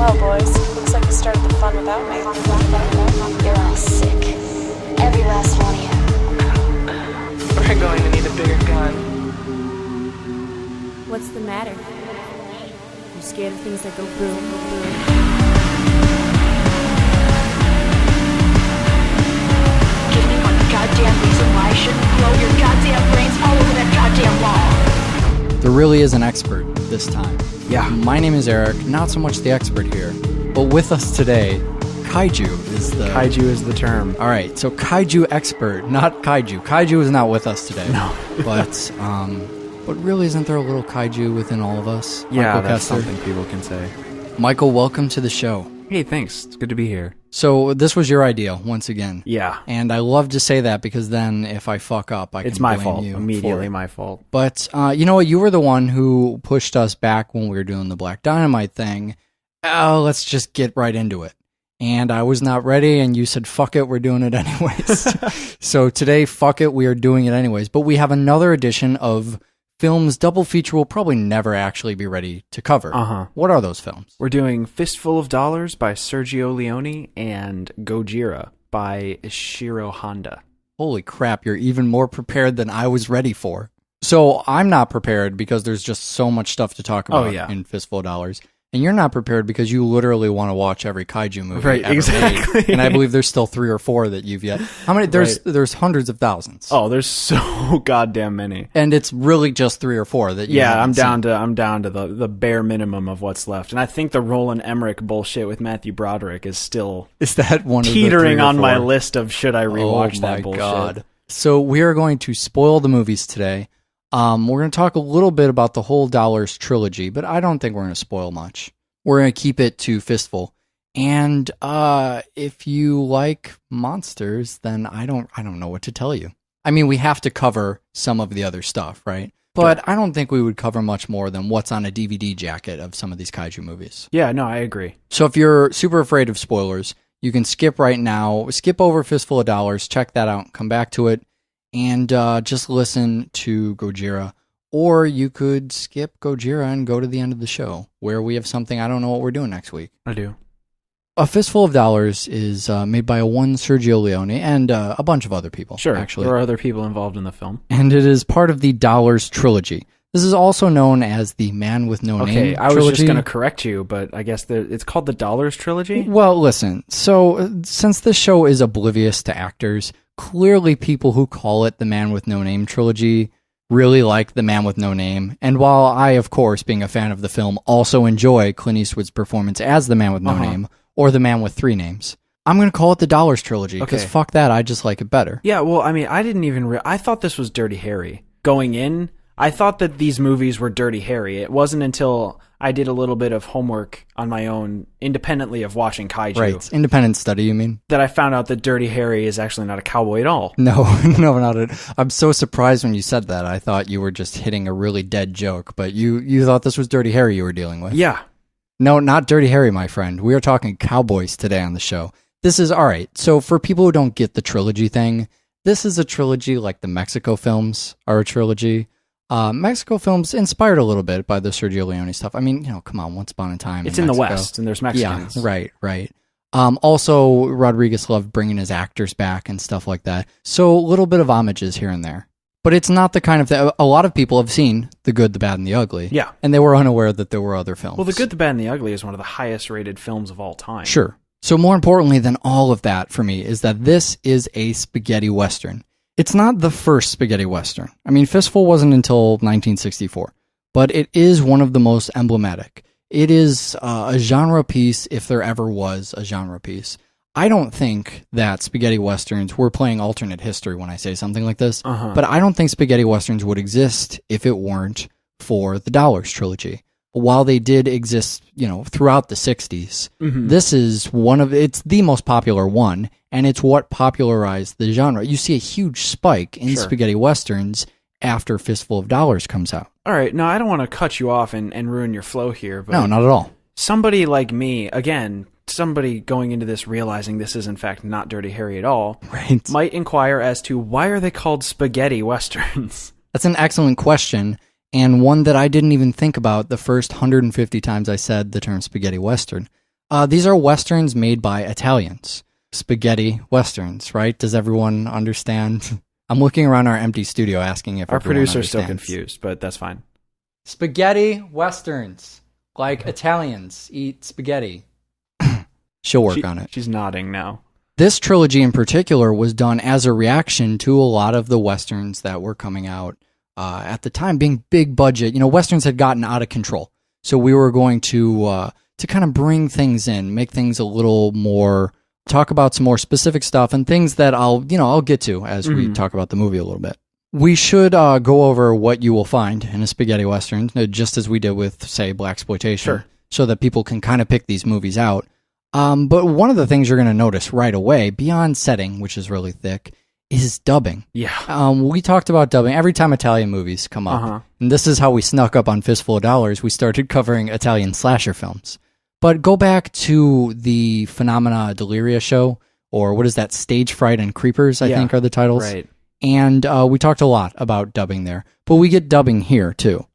Well, boys, looks like you started the fun without me. You're all sick. Every last one of you. We're going to need a bigger gun. What's the matter? You scared of things that go boom, boom? Give me one goddamn reason why I shouldn't blow your goddamn brains all over that goddamn wall. There really is an expert this time. Yeah. My name is Eric, not so much the expert here, but with us today, Kaiju is the... Kaiju is the term. All right, so Kaiju expert, not Kaiju. Kaiju is not with us today. No. But really, isn't there a little Kaiju within all of us? Yeah, Michael that's Kessler? something people can say. Michael, welcome to the show. Hey, thanks. It's good to be here. So this was your idea, once again. Yeah. And I love to say that because then if I fuck up, I can It's my blame fault. you Immediately for it. my fault. But you know what? You were the one who pushed us back when we were doing the Black Dynamite thing. Let's just get right into it. And I was not ready, and you said, fuck it, we're doing it anyways. So today, fuck it, we are doing it anyways. But we have another edition of films double feature we'll probably never actually be ready to cover. Uh-huh. What are those films? We're doing Fistful of Dollars by Sergio Leone and Gojira by Ishiro Honda. Holy crap, you're even more prepared than I was ready for. So I'm not prepared because there's just so much stuff to talk about in Fistful of Dollars. And you're not prepared because you literally want to watch every kaiju movie Right, ever exactly. made. And I believe there's still 3 or 4 that you've yet. How many? There's hundreds of thousands. Oh, there's so goddamn many. And it's really just 3 or 4 that you Yeah, I'm haven't down to the bare minimum of what's left. And I think the Roland Emmerich bullshit with Matthew Broderick is still Is that one of teetering the 3 or on my 4? list of should I rewatch that bullshit. God. So we are going to spoil the movies today. We're going to talk a little bit about the whole Dollars trilogy, but I don't think we're going to spoil much. We're going to keep it to Fistful. And if you like monsters, then I don't know what to tell you. I mean, we have to cover some of the other stuff, right? But Sure. I don't think we would cover much more than what's on a DVD jacket of some of these kaiju movies. Yeah, no, I agree. So if you're super afraid of spoilers, you can skip right now, skip over Fistful of Dollars, check that out, come back to it, and just listen to Gojira. Or you could skip Gojira and go to the end of the show, where we have something I don't know what we're doing next week. I do. A Fistful of Dollars is made by one Sergio Leone and a bunch of other people, Sure, actually. there are other people involved in the film. And it is part of the Dollars trilogy. This is also known as the Man with No Name Okay, I was trilogy. just going to correct you, but I guess it's called the Dollars trilogy? Well, listen, so since this show is oblivious to actors, clearly people who call it the Man with No Name trilogy really like The Man with No Name. And while I, of course, being a fan of the film, also enjoy Clint Eastwood's performance as the Man with No Name or the Man with 3 Names, I'm going to call it the Dollars trilogy because fuck that, I just like it better. Yeah, well, I mean, I didn't even... I thought this was Dirty Harry. Going in, I thought that these movies were Dirty Harry. It wasn't until I did a little bit of homework on my own, independently of watching kaiju, Right, independent study, you mean? that I found out that Dirty Harry is actually not a cowboy at all. No, no, not at all. I'm so surprised when you said that. I thought you were just hitting a really dead joke, but you thought this was Dirty Harry you were dealing with. Yeah. No, not Dirty Harry, my friend. We are talking cowboys today on the show. This is, all right, so for people who don't get the trilogy thing, this is a trilogy like the Mexico films are a trilogy. Mexico films inspired a little bit by the Sergio Leone stuff. I mean, come on, Once Upon a Time. It's in the Mexico. West, and there's Mexicans. Yeah, right. Also, Rodriguez loved bringing his actors back and stuff like that. So a little bit of homages here and there. But it's not the kind of thing. A lot of people have seen The Good, the Bad, and the Ugly. Yeah. And they were unaware that there were other films. Well, The Good, the Bad, and the Ugly is one of the highest rated films of all time. Sure. So more importantly than all of that for me is that this is a spaghetti western. It's not the first spaghetti western. I mean, Fistful wasn't until 1964, but it is one of the most emblematic. It is a genre piece if there ever was a genre piece. I don't think that spaghetti westerns, we're playing alternate history when I say something like this, but I don't think spaghetti westerns would exist if it weren't for the Dollars trilogy. While they did exist, throughout the 60s, this is it's the most popular one, and it's what popularized the genre. You see a huge spike in spaghetti westerns after Fistful of Dollars comes out. All right, now I don't want to cut you off and ruin your flow here, but No, not at all. somebody like me, again, somebody going into this realizing this is in fact not Dirty Harry at all, Right. might inquire as to why are they called spaghetti westerns? That's an excellent question, and one that I didn't even think about the first 150 times I said the term spaghetti western. These are westerns made by Italians. Spaghetti westerns, right? Does everyone understand? I'm looking around our empty studio asking if our producer's still understands. confused, but that's fine. Spaghetti westerns, like Italians eat spaghetti. She'll work on it. She's nodding now. This trilogy in particular was done as a reaction to a lot of the westerns that were coming out at the time, being big budget. Westerns had gotten out of control, so we were going to kind of bring things in, make things a little more. Talk about some more specific stuff and things that I'll get to as we talk about the movie a little bit. We should go over what you will find in a spaghetti western, just as we did with, say, blaxploitation, so that people can kind of pick these movies out. But one of the things you're going to notice right away, beyond setting, which is really thick, is dubbing. Yeah. We talked about dubbing every time Italian movies come up. And this is how we snuck up on Fistful of Dollars. We started covering Italian slasher films. But go back to the Phenomena Deliria show, or what is that, Stage Fright and Creepers, I think are the titles. Right. And we talked a lot about dubbing there. But we get dubbing here, too.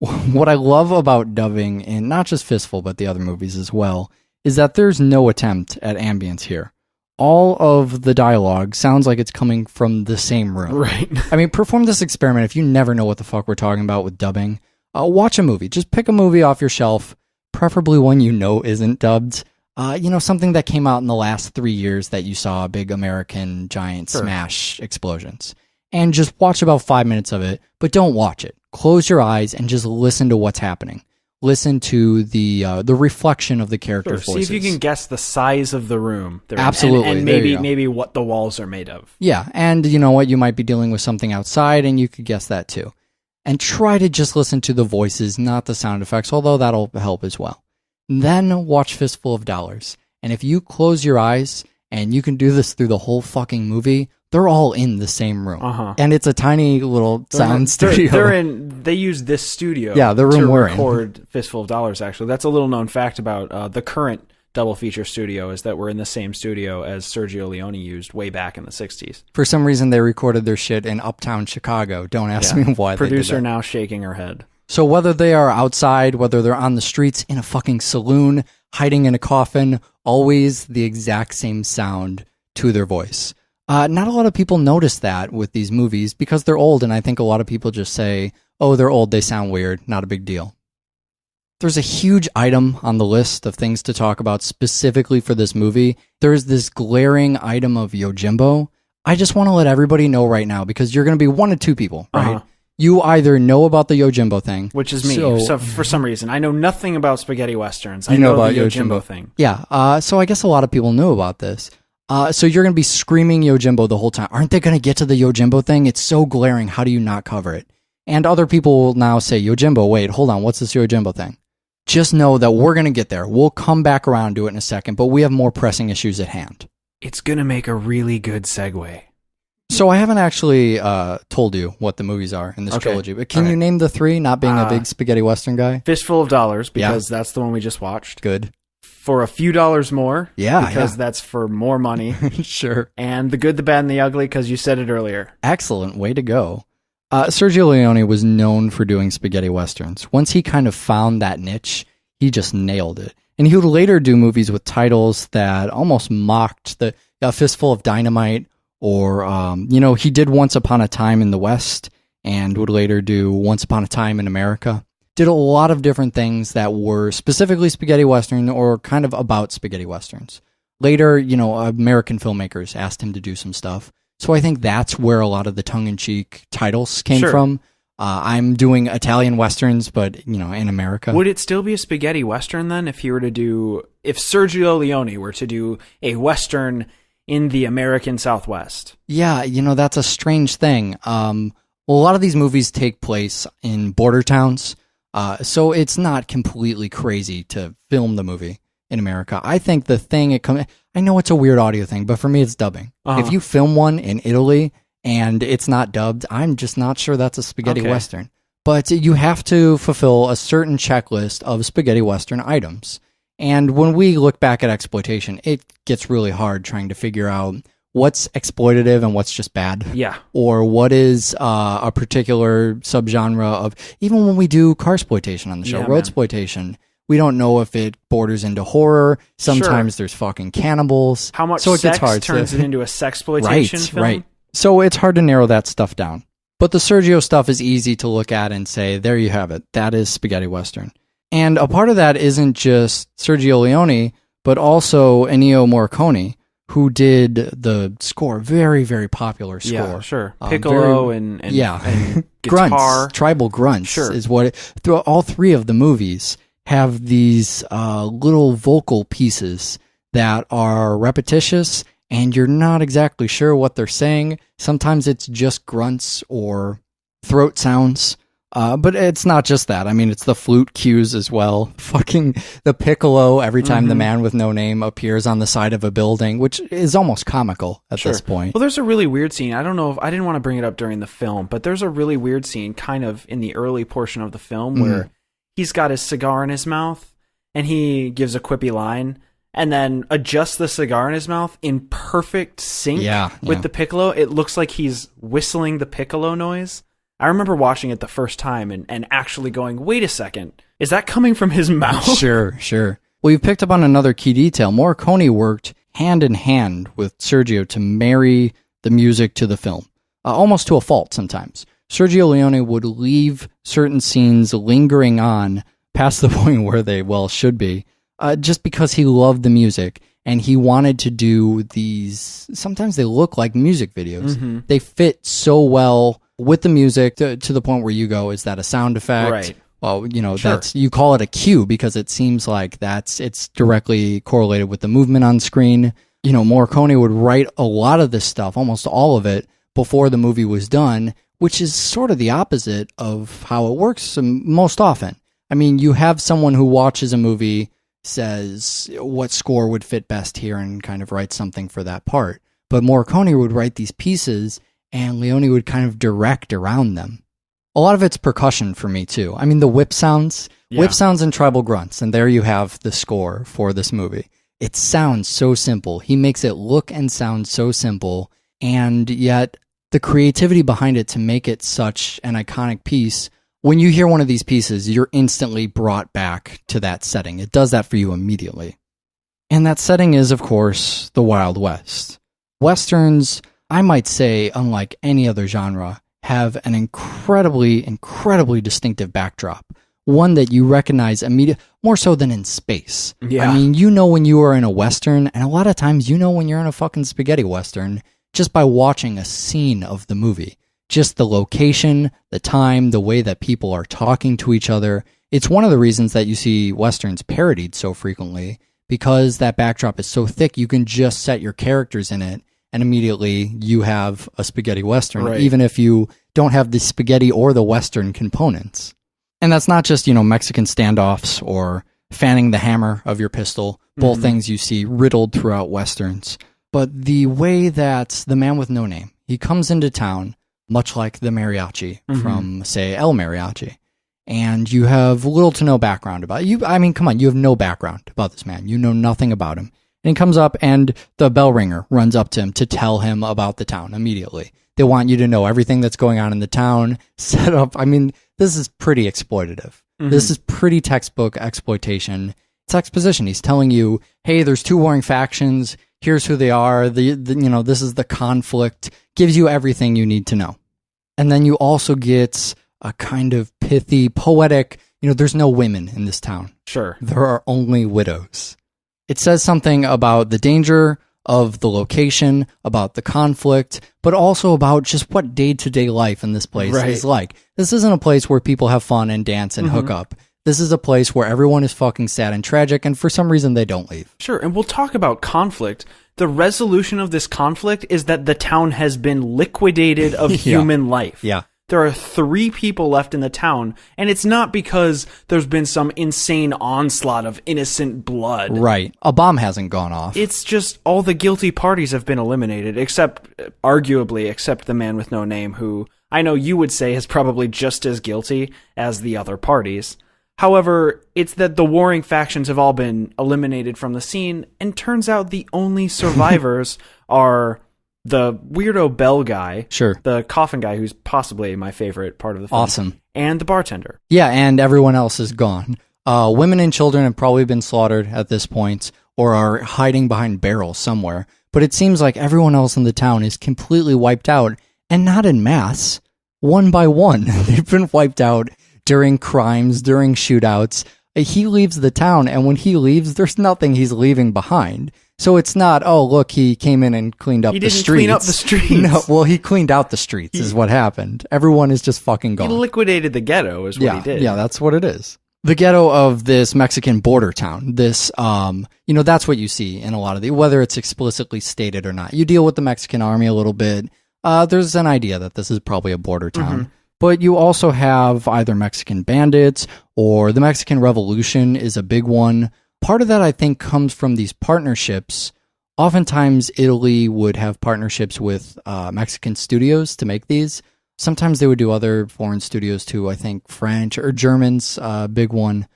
What I love about dubbing, in not just Fistful, but the other movies as well, is that there's no attempt at ambience here. All of the dialogue sounds like it's coming from the same room. Right. I mean, perform this experiment if you never know what the fuck we're talking about with dubbing. Watch a movie. Just pick a movie off your shelf, preferably one isn't dubbed. Something that came out in the last 3 years that you saw big American giant smash explosions. And just watch about 5 minutes of it, but don't watch it. Close your eyes and just listen to what's happening. Listen to the reflection of the characters' voices. See if you can guess the size of the room. Absolutely. And maybe what the walls are made of. Yeah, and you know what? You might be dealing with something outside, and you could guess that too. And try to just listen to the voices, not the sound effects, although that'll help as well. Then watch Fistful of Dollars. And if you close your eyes, and you can do this through the whole fucking movie, they're all in the same room. And it's a tiny little sound studio. They use this studio the room to we're record Fistful of Dollars, actually. That's a little known fact about the current double feature studio, is that we're in the same studio as Sergio Leone used way back in the 60s. For some reason, they recorded their shit in uptown Chicago. Don't ask me why they did that. Producer now shaking her head. So whether they are outside, whether they're on the streets, in a fucking saloon, hiding in a coffin, always the exact same sound to their voice. Not a lot of people notice that with these movies because they're old, and I think a lot of people just say, oh, they're old, they sound weird, not a big deal. There's a huge item on the list of things to talk about specifically for this movie. There's this glaring item of Yojimbo. I just want to let everybody know right now, because you're going to be one of two people, right? You either know about the Yojimbo thing. Which is me. So for some reason, I know nothing about spaghetti westerns. I know know about the Yojimbo thing. Yeah, so I guess a lot of people knew about this. So you're going to be screaming Yojimbo the whole time. Aren't they going to get to the Yojimbo thing? It's so glaring. How do you not cover it? And other people will now say, Yojimbo, wait, hold on. What's this Yojimbo thing? Just know that we're going to get there. We'll come back around to it in a second, but we have more pressing issues at hand. It's going to make a really good segue. So I haven't actually told you what the movies are in this trilogy, but can you name the three, not being a big spaghetti western guy? Fistful of Dollars, because that's the one we just watched. Good. For a few dollars more. Because that's for more money. Sure. And The Good, the Bad, and the Ugly, because you said it earlier. Excellent. Way to go. Sergio Leone was known for doing spaghetti westerns. Once he kind of found that niche, he just nailed it. And he would later do movies with titles that almost mocked the Fistful of Dynamite, or, he did Once Upon a Time in the West, and would later do Once Upon a Time in America. Did a lot of different things that were specifically spaghetti western or kind of about spaghetti westerns. Later, American filmmakers asked him to do some stuff. So I think that's where a lot of the tongue-in-cheek titles came from. I'm doing Italian westerns, but, in America. Would it still be a spaghetti western then if Sergio Leone were to do a western in the American Southwest? Yeah, that's a strange thing. A lot of these movies take place in border towns, so it's not completely crazy to film the movie in America. I think the thing I know it's a weird audio thing, but for me it's dubbing. If you film one in Italy and it's not dubbed, I'm just not sure that's a spaghetti western. But you have to fulfill a certain checklist of spaghetti western items. And when we look back at exploitation, it gets really hard trying to figure out what's exploitative and what's just bad. Yeah. Or what is a particular subgenre of, even when we do car exploitation on the show, road exploitation, We don't know if it borders into horror. Sometimes there's fucking cannibals. How much so it sex gets hard turns it into a sexploitation film? Right. So it's hard to narrow that stuff down. But the Sergio stuff is easy to look at and say, there you have it. That is spaghetti Western. And a part of that isn't just Sergio Leone, but also Ennio Morricone, who did the score, very, very popular score. Yeah, sure. Piccolo and guitar. Grunts, tribal grunts is what through all three of the movies have these little vocal pieces that are repetitious and you're not exactly sure what they're saying. Sometimes it's just grunts or throat sounds. But it's not just that. I mean, it's the flute cues as well. Fucking the piccolo every time the man with no name appears on the side of a building, which is almost comical at this point. Well, there's a really weird scene. I don't know if I didn't want to bring it up during the film, but there's a really weird scene kind of in the early portion of the film where he's got his cigar in his mouth and he gives a quippy line and then adjusts the cigar in his mouth in perfect sync with the piccolo. It looks like he's whistling the piccolo noise. I remember watching it the first time and actually going, wait a second, is that coming from his mouth? Sure. Well, you've picked up on another key detail. Morricone worked hand in hand with Sergio to marry the music to the film, almost to a fault sometimes. Sergio Leone would leave certain scenes lingering on past the point where they, should be, just because he loved the music. And he wanted to do these, sometimes they look like music videos. They fit so well with the music to the point where you go, is that a sound effect? Right. Well, that's, you call it a cue because it seems like it's directly correlated with the movement on screen. Morricone would write a lot of this stuff, almost all of it, before the movie was done, which is sort of the opposite of how it works most often. I mean, you have someone who watches a movie, says what score would fit best here and kind of write something for that part. But Morricone would write these pieces and Leone would kind of direct around them. A lot of it's percussion for me too. I mean, the whip sounds and tribal grunts, and there you have the score for this movie. It sounds so simple. He makes it look and sound so simple, and yet the creativity behind it to make it such an iconic piece. When you hear one of these pieces, you're instantly brought back to that setting. It does that for you immediately. And that setting is, of course, the Wild West. Westerns, I might say, unlike any other genre, have an incredibly, incredibly distinctive backdrop. One that you recognize immediately, more so than in space. Yeah. I mean, when you are in a Western, and a lot of times when you're in a fucking spaghetti Western, just by watching a scene of the movie. Just the location, the time, the way that people are talking to each other. It's one of the reasons that you see Westerns parodied so frequently, because that backdrop is so thick, you can just set your characters in it, and immediately you have a spaghetti Western, even if you don't have the spaghetti or the Western components. And that's not just, Mexican standoffs or fanning the hammer of your pistol, both things you see riddled throughout Westerns. But the way that the man with no name, he comes into town, much like the mariachi from, say, El Mariachi. And you have little to no background about you. I mean, come on, you have no background about this man. You know nothing about him. And he comes up and the bell ringer runs up to him to tell him about the town immediately. They want you to know everything that's going on in the town, set up. I mean, this is pretty exploitative. This is pretty textbook exploitation. It's exposition. He's telling you, hey, there's two warring factions. Here's who they are. This is the conflict. Gives you everything you need to know. And then you also get a kind of pithy, poetic, there's no women in this town. Sure. There are only widows. It says something about the danger of the location, about the conflict, but also about just what day-to-day life in this place is like. This isn't a place where people have fun and dance and hook up. This is a place where everyone is fucking sad and tragic, and for some reason they don't leave. Sure, and we'll talk about conflict. The resolution of this conflict is that the town has been liquidated of human life. Yeah. There are 3 people left in the town, and it's not because there's been some insane onslaught of innocent blood. Right. A bomb hasn't gone off. It's just all the guilty parties have been eliminated, arguably, except the man with no name, who I know you would say is probably just as guilty as the other parties. However, it's that the warring factions have all been eliminated from the scene, and turns out the only survivors are the weirdo bell guy, the coffin guy, who's possibly my favorite part of the film, awesome, and the bartender. Yeah, and everyone else is gone. Women and children have probably been slaughtered at this point or are hiding behind barrels somewhere. But it seems like everyone else in the town is completely wiped out, and not en masse, one by one. They've been wiped out during crimes, during shootouts. He leaves the town, and when he leaves, there's nothing he's leaving behind. So it's not, oh, look, he came in and cleaned up the streets. He didn't clean up the streets. No, well, he cleaned out the streets is what happened. Everyone is just fucking gone. He liquidated the ghetto is what he did. Yeah, that's what it is. The ghetto of this Mexican border town, this, that's what you see in a lot of whether it's explicitly stated or not. You deal with the Mexican army a little bit. There's an idea that this is probably a border town. Mm-hmm. But you also have either Mexican bandits or the Mexican Revolution is a big one. Part of that, I think, comes from these partnerships. Oftentimes, Italy would have partnerships with Mexican studios to make these. Sometimes they would do other foreign studios too. I think French or Germans, big one.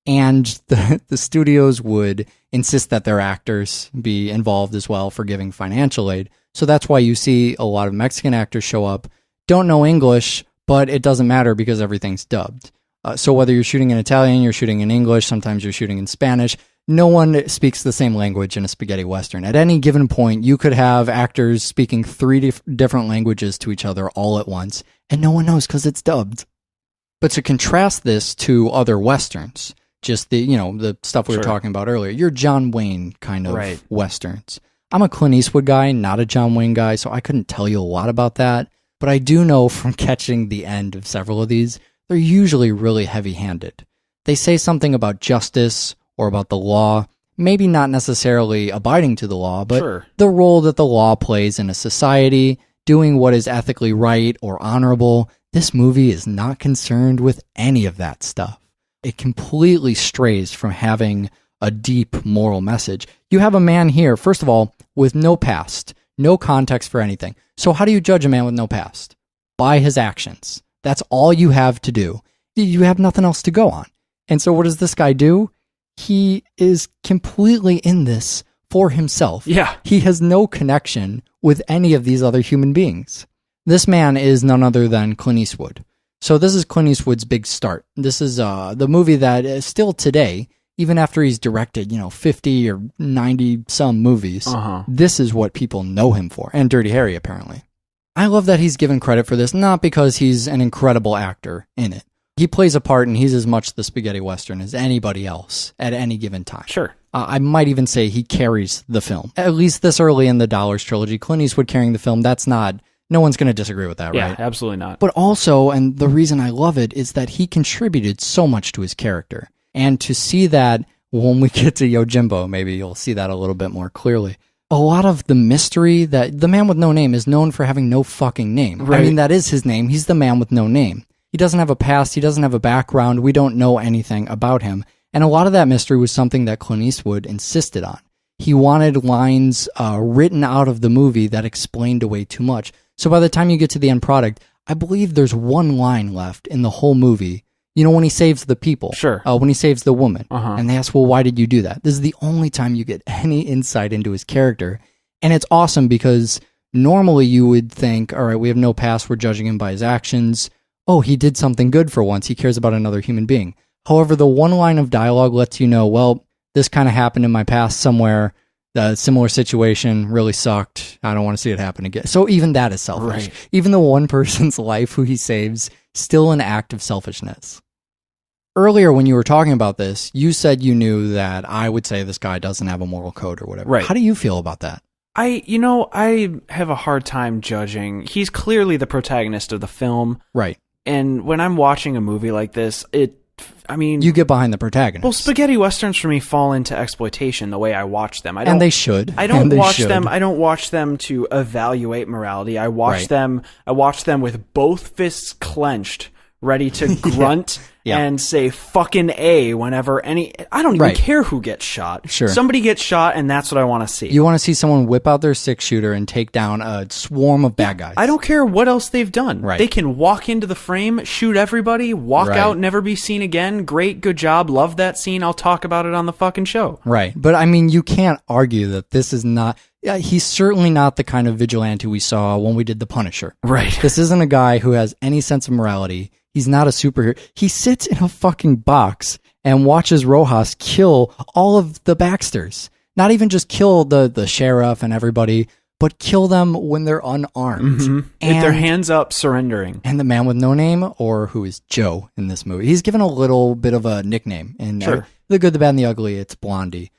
And the studios would insist that their actors be involved as well for giving financial aid. So that's why you see a lot of Mexican actors show up, don't know English, but it doesn't matter because everything's dubbed. So whether you're shooting in Italian, you're shooting in English, sometimes you're shooting in Spanish, no one speaks the same language in a spaghetti western. At any given point, you could have actors speaking three different languages to each other all at once, and no one knows because it's dubbed. But to contrast this to other westerns, just the stuff we were talking about earlier, your John Wayne kind of westerns. I'm a Clint Eastwood guy, not a John Wayne guy, so I couldn't tell you a lot about that. But I do know from catching the end of several of these, they're usually really heavy-handed. They say something about justice or about the law, maybe not necessarily abiding to the law, but the role that the law plays in a society, doing what is ethically right or honorable. This movie is not concerned with any of that stuff. It completely strays from having a deep moral message. You have a man here, first of all, with no past, no context for anything. So how do you judge a man with no past? By his actions. That's all you have to do. You have nothing else to go on. And so what does this guy do? He is completely in this for himself. Yeah. He has no connection with any of these other human beings. This man is none other than Clint Eastwood. So this is Clint Eastwood's big start. This is the movie that is still today, even after he's directed, 50 or 90 some movies, this is what people know him for. And Dirty Harry, apparently. I love that he's given credit for this, not because he's an incredible actor in it. He plays a part and he's as much the spaghetti western as anybody else at any given time. Sure. I might even say he carries the film. At least this early in the Dollars trilogy, Clint Eastwood carrying the film, no one's going to disagree with that, right? Yeah, absolutely not. But also, and the reason I love it, is that he contributed so much to his character. And to see that when we get to Yojimbo, maybe you'll see that a little bit more clearly. A lot of the mystery that the man with no name is known for having no fucking name. Right. I mean, that is his name. He's the man with no name. He doesn't have a past. He doesn't have a background. We don't know anything about him. And a lot of that mystery was something that Clint Eastwood insisted on. He wanted lines written out of the movie that explained away too much. So by the time you get to the end product, I believe there's one line left in the whole movie. When he saves the people. Sure. When he saves the woman. And they ask, well, why did you do that? This is the only time you get any insight into his character. And it's awesome because normally you would think, all right, we have no past. We're judging him by his actions. Oh, he did something good for once. He cares about another human being. However, the one line of dialogue lets you know, well, this kind of happened in my past somewhere. The similar situation really sucked. I don't want to see it happen again. So even that is selfish. Right. Even the one person's life who he saves, still an act of selfishness. Earlier, when you were talking about this, you said you knew that I would say this guy doesn't have a moral code or whatever. Right. How do you feel about that? I have a hard time judging. He's clearly the protagonist of the film. Right. And when I'm watching a movie like this, you get behind the protagonist. Well, spaghetti westerns for me fall into exploitation the way I watch them. And they should. I don't watch them. I don't watch them to evaluate morality. I watch them with both fists clenched, ready to grunt and say fucking A whenever I don't even care who gets shot. Sure. Somebody gets shot and that's what I want to see. You want to see someone whip out their 6-shooter and take down a swarm of bad guys. I don't care what else they've done. Right. They can walk into the frame, shoot everybody, walk out, never be seen again. Great, good job. Love that scene. I'll talk about it on the fucking show. Right. But I mean, you can't argue that this is not... Yeah, he's certainly not the kind of vigilante we saw when we did The Punisher. Right. This isn't a guy who has any sense of morality. He's not a superhero. He sits in a fucking box and watches Rojas kill all of the Baxters. Not even just kill the sheriff and everybody, but kill them when they're unarmed. Mm-hmm. With their hands up, surrendering. And the man with no name, or who is Joe in this movie, he's given a little bit of a nickname. In The Good, the Bad, and the Ugly, it's Blondie.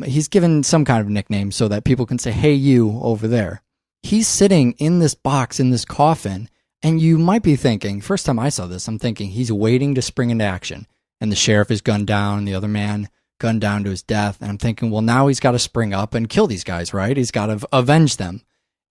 He's given some kind of nickname so that people can say, hey, you over there. He's sitting in this box, in this coffin, and you might be thinking, first time I saw this, I'm thinking he's waiting to spring into action. And the sheriff is gunned down, the other man gunned down to his death. And I'm thinking, well, now he's got to spring up and kill these guys, right? He's got to avenge them.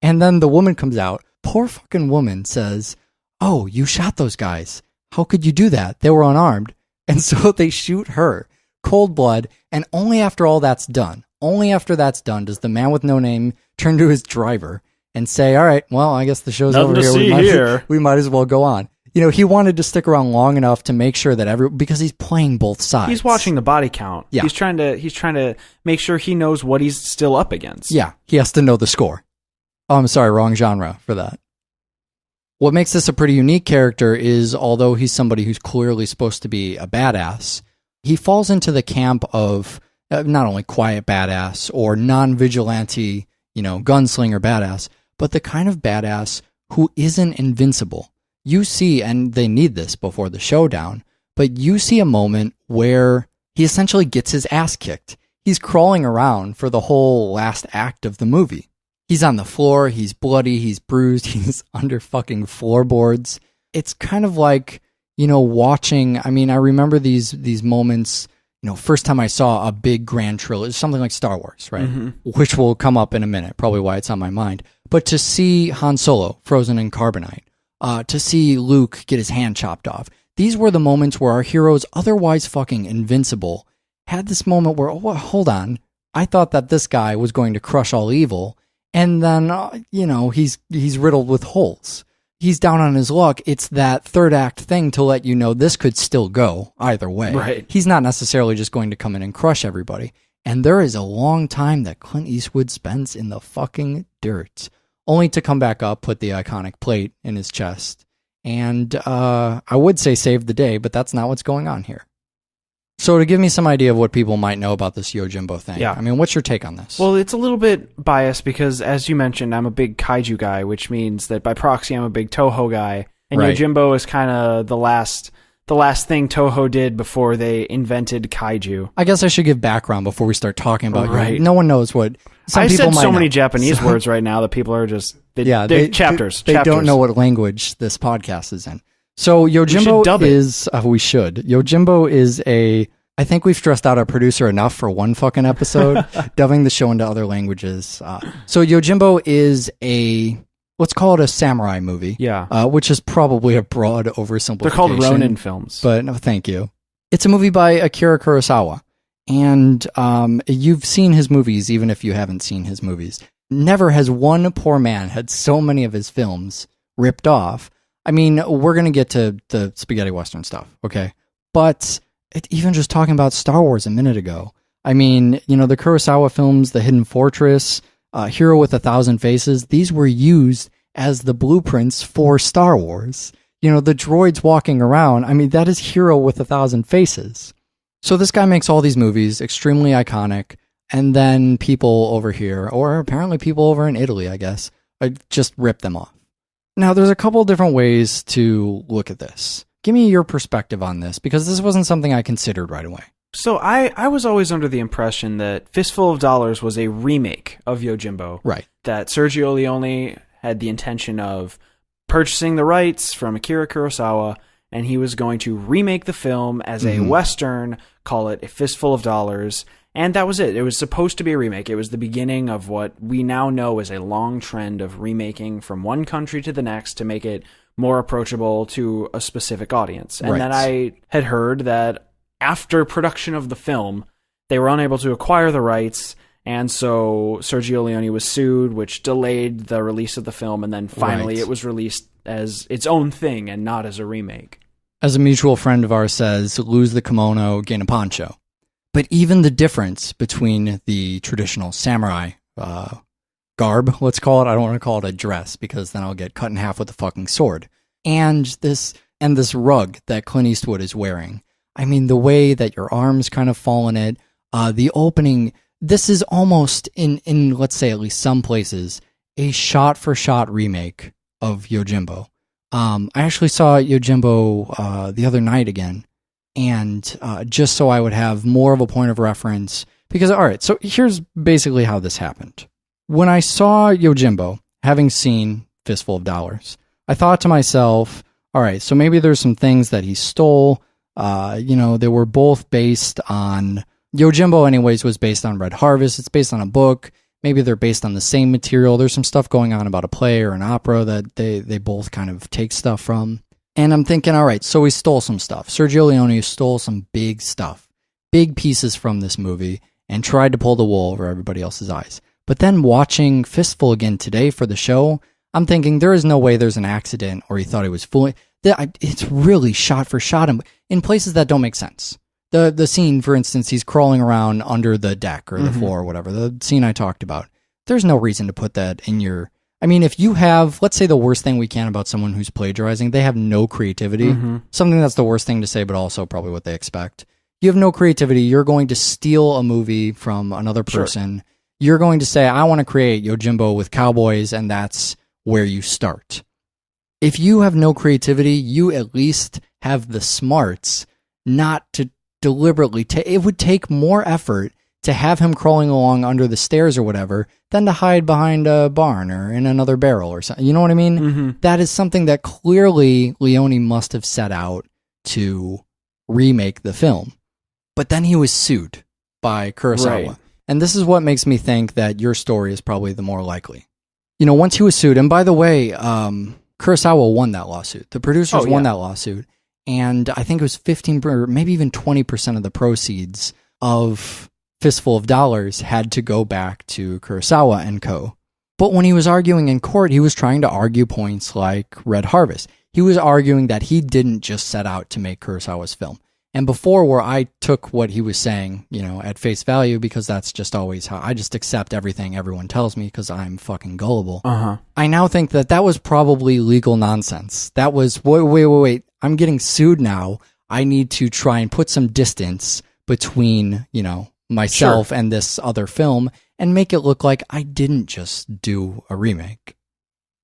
And then the woman comes out. Poor fucking woman says, oh, you shot those guys. How could you do that? They were unarmed. And so they shoot her. Cold blood. And only after all that's done, does the man with no name turn to his driver and say, all right, well, I guess the show's Nothing over to see here. We might as well go on. You know, he wanted to stick around long enough to make sure that because he's playing both sides. He's watching the body count. Yeah. He's trying to make sure he knows what he's still up against. Yeah, he has to know the score. Oh, I'm sorry, wrong genre for that. What makes this a pretty unique character is, although he's somebody who's clearly supposed to be a badass, he falls into the camp of not only quiet badass or non-vigilante, gunslinger badass, but the kind of badass who isn't invincible. You see, and they need this before the showdown, but you see a moment where he essentially gets his ass kicked. He's crawling around for the whole last act of the movie. He's on the floor, he's bloody, he's bruised, he's under fucking floorboards. It's kind of like, watching, I remember these moments, first time I saw a big grand trilogy, something like Star Wars, right? Mm-hmm. Which will come up in a minute, probably why it's on my mind. But to see Han Solo frozen in carbonite, to see Luke get his hand chopped off. These were the moments where our heroes, otherwise fucking invincible, had this moment where, oh, hold on, I thought that this guy was going to crush all evil, and then, he's riddled with holes. He's down on his luck. It's that third act thing to let you know this could still go either way. Right. He's not necessarily just going to come in and crush everybody. And there is a long time that Clint Eastwood spends in the fucking dirt, only to come back up, put the iconic plate in his chest, and I would say save the day, but that's not what's going on here. So to give me some idea of what people might know about this Yojimbo thing, yeah. What's your take on this? Well, it's a little bit biased because, as you mentioned, I'm a big kaiju guy, which means that by proxy I'm a big Toho guy, and right. Yojimbo is kind of the last thing Toho did before they invented kaiju. I guess I should give background before we start talking about right. No one knows what. I said so many Japanese words right now that people are just chapters. They don't know what language this podcast is in. So Yojimbo is we should. Yojimbo is I think we've stressed out our producer enough for one fucking episode, dubbing the show into other languages. So Yojimbo is let's call it a samurai movie. Yeah. Which is probably a broad oversimplification. They're called Ronin films. But no, thank you. It's a movie by Akira Kurosawa. And you've seen his movies, even if you haven't seen his movies. Never has one poor man had so many of his films ripped off. We're going to get to the spaghetti western stuff, okay? But even just talking about Star Wars a minute ago, the Kurosawa films, The Hidden Fortress, Hero with 1,000 Faces, these were used as the blueprints for Star Wars. The droids walking around, that is Hero with 1,000 Faces. So this guy makes all these movies, extremely iconic, and then people over here, or apparently people over in Italy, I guess, just rip them off. Now, there's a couple different ways to look at this. Give me your perspective on this, because this wasn't something I considered right away. So I was always under the impression that Fistful of Dollars was a remake of Yojimbo. Right. That Sergio Leone had the intention of purchasing the rights from Akira Kurosawa, and he was going to remake the film as a Western, call it A Fistful of Dollars, and that was it. It was supposed to be a remake. It was the beginning of what we now know is a long trend of remaking from one country to the next to make it more approachable to a specific audience. And then I had heard that after production of the film, they were unable to acquire the rights, and so Sergio Leone was sued, which delayed the release of the film, and then finally it was released as its own thing and not as a remake. As a mutual friend of ours says, lose the kimono, gain a poncho. But even the difference between the traditional samurai garb, let's call it, I don't want to call it a dress because then I'll get cut in half with a fucking sword, and this rug that Clint Eastwood is wearing. I mean, the way that your arms kind of fall in it, the opening, this is almost in let's say at least some places, a shot-for-shot remake of Yojimbo. I actually saw Yojimbo the other night again, and just so I would have more of a point of reference, because, all right, so here's basically how this happened. When I saw Yojimbo, having seen Fistful of Dollars, I thought to myself, all right, so maybe there's some things that he stole. They were both based on... Yojimbo, anyways, was based on Red Harvest. It's based on a book. Maybe they're based on the same material. There's some stuff going on about a play or an opera that they both kind of take stuff from. And I'm thinking, all right, so he stole some stuff. Sergio Leone stole some big stuff, big pieces from this movie, and tried to pull the wool over everybody else's eyes. But then watching Fistful again today for the show, I'm thinking there is no way there's an accident or he thought he was fooling. It's really shot for shot in places that don't make sense. The scene, for instance, he's crawling around under the deck or the floor or whatever, the scene I talked about. There's no reason to put that in your... I mean, if you have, let's say the worst thing we can about someone who's plagiarizing, they have no creativity. Something that's the worst thing to say, but also probably what they expect. You have no creativity. You're going to steal a movie from another person. Sure. You're going to say, I want to create Yojimbo with cowboys, and that's where you start. If you have no creativity, you at least have the smarts not to deliberately it would take more effort to have him crawling along under the stairs or whatever than to hide behind a barn or in another barrel or something. You know what I mean? That is something that clearly Leone must have set out to remake the film. But then he was sued by Kurosawa. Right. And this is what makes me think that your story is probably the more likely. Once he was sued, and by the way, Kurosawa won that lawsuit. The producers won that lawsuit. And I think it was 15 or maybe even 20% of the proceeds of Fistful of Dollars had to go back to Kurosawa and co. But when he was arguing in court, he was trying to argue points like Red Harvest. He was arguing that he didn't just set out to make Kurosawa's film. And before, where I took what he was saying, at face value, because that's just always how I just accept everything everyone tells me because I'm fucking gullible. I now think that was probably legal nonsense. That was, wait. I'm getting sued now. I need to try and put some distance between, myself and this other film and make it look like I didn't just do a remake.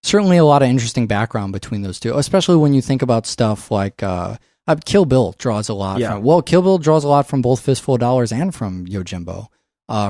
Certainly a lot of interesting background between those two, especially when you think about stuff like Kill Bill draws a lot from... Kill Bill draws a lot from both Fistful of Dollars and from Yojimbo,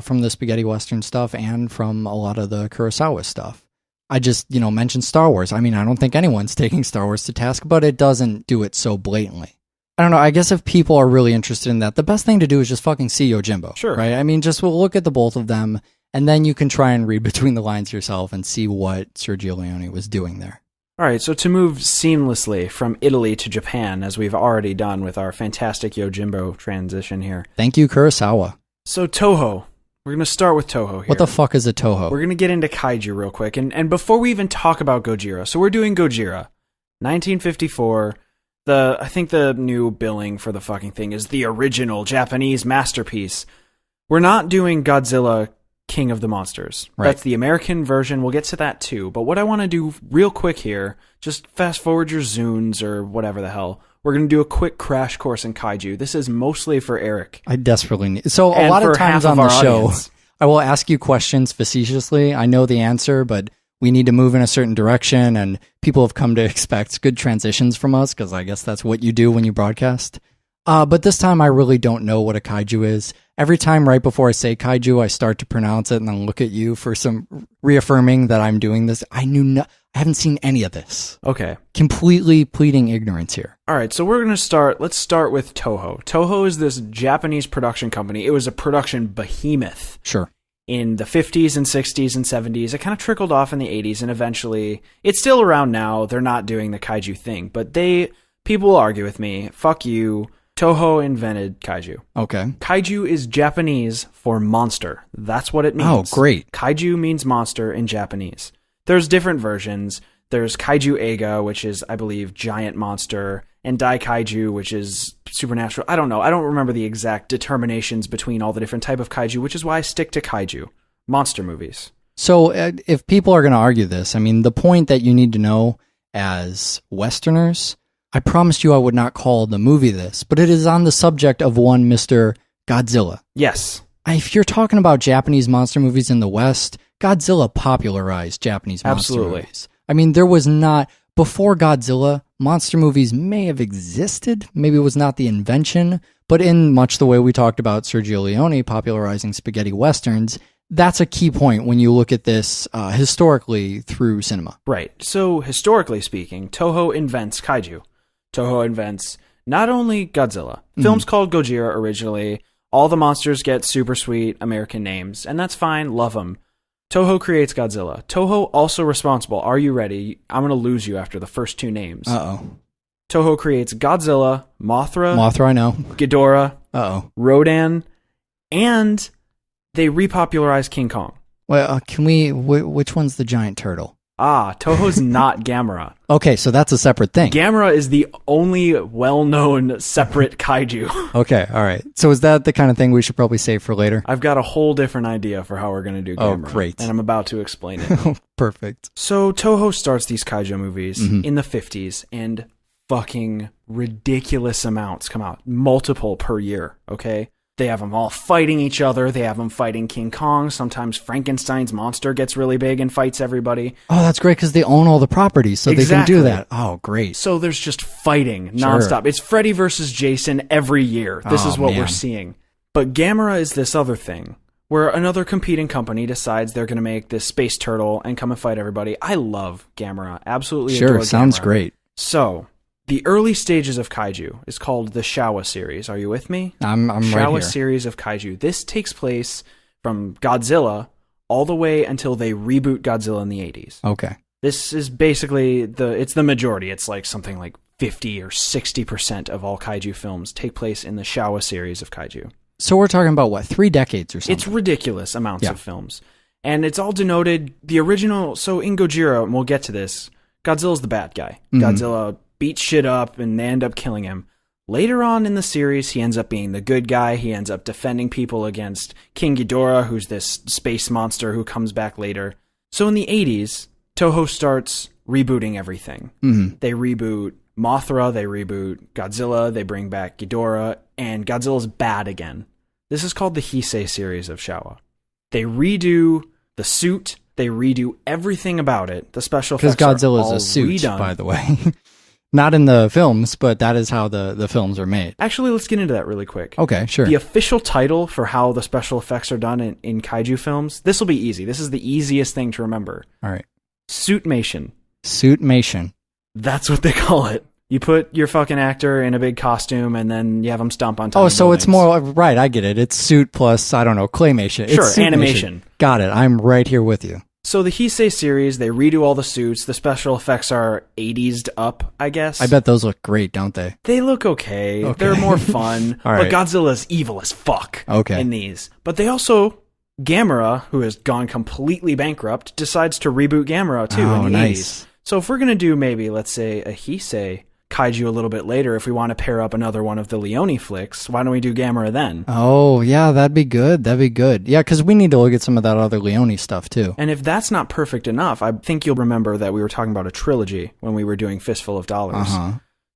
from the spaghetti western stuff and from a lot of the Kurosawa stuff. I just, mentioned Star Wars. I mean, I don't think anyone's taking Star Wars to task, but it doesn't do it so blatantly. I don't know. I guess if people are really interested in that, the best thing to do is just fucking see Yojimbo. Sure. Right? I mean, just look at the both of them, and then you can try and read between the lines yourself and see what Sergio Leone was doing there. All right, so to move seamlessly from Italy to Japan, as we've already done with our fantastic Yojimbo transition here. Thank you, Kurosawa. So Toho. We're going to start with Toho here. What the fuck is a Toho? We're going to get into kaiju real quick. And before we even talk about Gojira, so we're doing Gojira, 1954. I think the new billing for the fucking thing is the original Japanese masterpiece. We're not doing Godzilla, King of the Monsters. Right. That's the American version. We'll get to that too. But what I want to do real quick here, just fast forward your zunes or whatever the hell. We're going to do a quick crash course in kaiju. This is mostly for Eric. I desperately need... So a lot of times on the show, I will ask you questions facetiously. I know the answer, but we need to move in a certain direction, and people have come to expect good transitions from us, because I guess that's what you do when you broadcast. But this time, I really don't know what a kaiju is. Every time right before I say kaiju, I start to pronounce it and then look at you for some reaffirming that I'm doing this. I haven't seen any of this. Okay. Completely pleading ignorance here. All right, so we're going to start. Let's start with Toho. Toho is this Japanese production company. It was a production behemoth. Sure. In the 50s and 60s and 70s. It kind of trickled off in the 80s, and eventually, it's still around now. They're not doing the kaiju thing, but people will argue with me. Fuck you. Toho invented kaiju. Okay. Kaiju is Japanese for monster. That's what it means. Oh, great. Kaiju means monster in Japanese. There's different versions. There's Kaiju Eiga, which is, I believe, giant monster, and Dai Kaiju, which is supernatural. I don't know. I don't remember the exact determinations between all the different type of kaiju, which is why I stick to kaiju. Monster movies. So if people are going to argue this, I mean, the point that you need to know as Westerners, I promised you I would not call the movie this, but it is on the subject of one Mr. Godzilla. Yes. If you're talking about Japanese monster movies in the West, Godzilla popularized Japanese monster movies. I mean, there was not... Before Godzilla, monster movies may have existed. Maybe it was not the invention, but in much the way we talked about Sergio Leone popularizing spaghetti westerns, that's a key point when you look at this historically through cinema. Right. So, historically speaking, Toho invents kaiju. Toho invents not only Godzilla. Film's called Gojira originally. All the monsters get super sweet American names, and that's fine. Love them. Toho creates Godzilla. Toho also responsible. Are you ready? I'm going to lose you after the first two names. Uh-oh. Toho creates Godzilla, Mothra, I know. Ghidorah, Uh-oh. Rodan, and they repopularize King Kong. Well, can we... which one's the giant turtle? Toho's not Gamera. Okay, so that's a separate thing. Gamera is the only well-known separate kaiju. Okay, all right. So is that the kind of thing we should probably save for later? I've got a whole different idea for how we're going to do Gamera. Oh, great. And I'm about to explain it. Perfect. So Toho starts these kaiju movies in the 50s, and fucking ridiculous amounts come out. Multiple per year, okay? They have them all fighting each other. They have them fighting King Kong. Sometimes Frankenstein's monster gets really big and fights everybody. Oh, that's great because they own all the properties, so they can do that. Oh, great. So there's just fighting nonstop. It's Freddy versus Jason every year. This is what we're seeing. But Gamera is this other thing where another competing company decides they're going to make this space turtle and come and fight everybody. I love Gamera. Absolutely adore Gamera. Sounds great. So... the early stages of kaiju is called the Showa series. Are you with me? I'm right here. Showa series of kaiju. This takes place from Godzilla all the way until they reboot Godzilla in the 80s. Okay. This is basically it's the majority. It's like something like 50 or 60% of all kaiju films take place in the Showa series of kaiju. So we're talking about, what, 3 decades or something? It's ridiculous amounts of films. And it's all denoted, the original, so in Gojira, and we'll get to this, Godzilla's the bad guy. Godzilla beats shit up and they end up killing him. Later on in the series, he ends up being the good guy. He ends up defending people against King Ghidorah, who's this space monster who comes back later. So in the 80s, Toho starts rebooting everything. They reboot Mothra, they reboot Godzilla, they bring back Ghidorah, and Godzilla's bad again. This is called the Heisei series of Showa. They redo the suit, they redo everything about it. The special effects because Godzilla is all a suit, redone. By the way. Not in the films, but that is how the films are made. Actually, let's get into that really quick. Okay, sure. The official title for how the special effects are done in kaiju films, this will be easy. This is the easiest thing to remember. All right. Suitmation. Suitmation. That's what they call it. You put your fucking actor in a big costume and then you have them stomp on top of so buildings. it's more, right, I get it. It's suit plus, I don't know, claymation. Sure, it's animation. Got it. I'm right here with you. So the Heisei series, they redo all the suits. The special effects are 80'd up, I guess. I bet those look great, don't they? They look okay. They're more fun. All right. But Godzilla's evil as fuck in these. But they also, Gamera, who has gone completely bankrupt, decides to reboot Gamera too in the 80s. So if we're going to do maybe, let's say, a Heisei kaiju a little bit later, if we want to pair up another one of the Leone flicks, why don't we do Gamera then? Oh, yeah, that'd be good. That'd be good. Yeah, because we need to look at some of that other Leone stuff, too. And if that's not perfect enough, I think you'll remember that we were talking about a trilogy when we were doing Fistful of Dollars.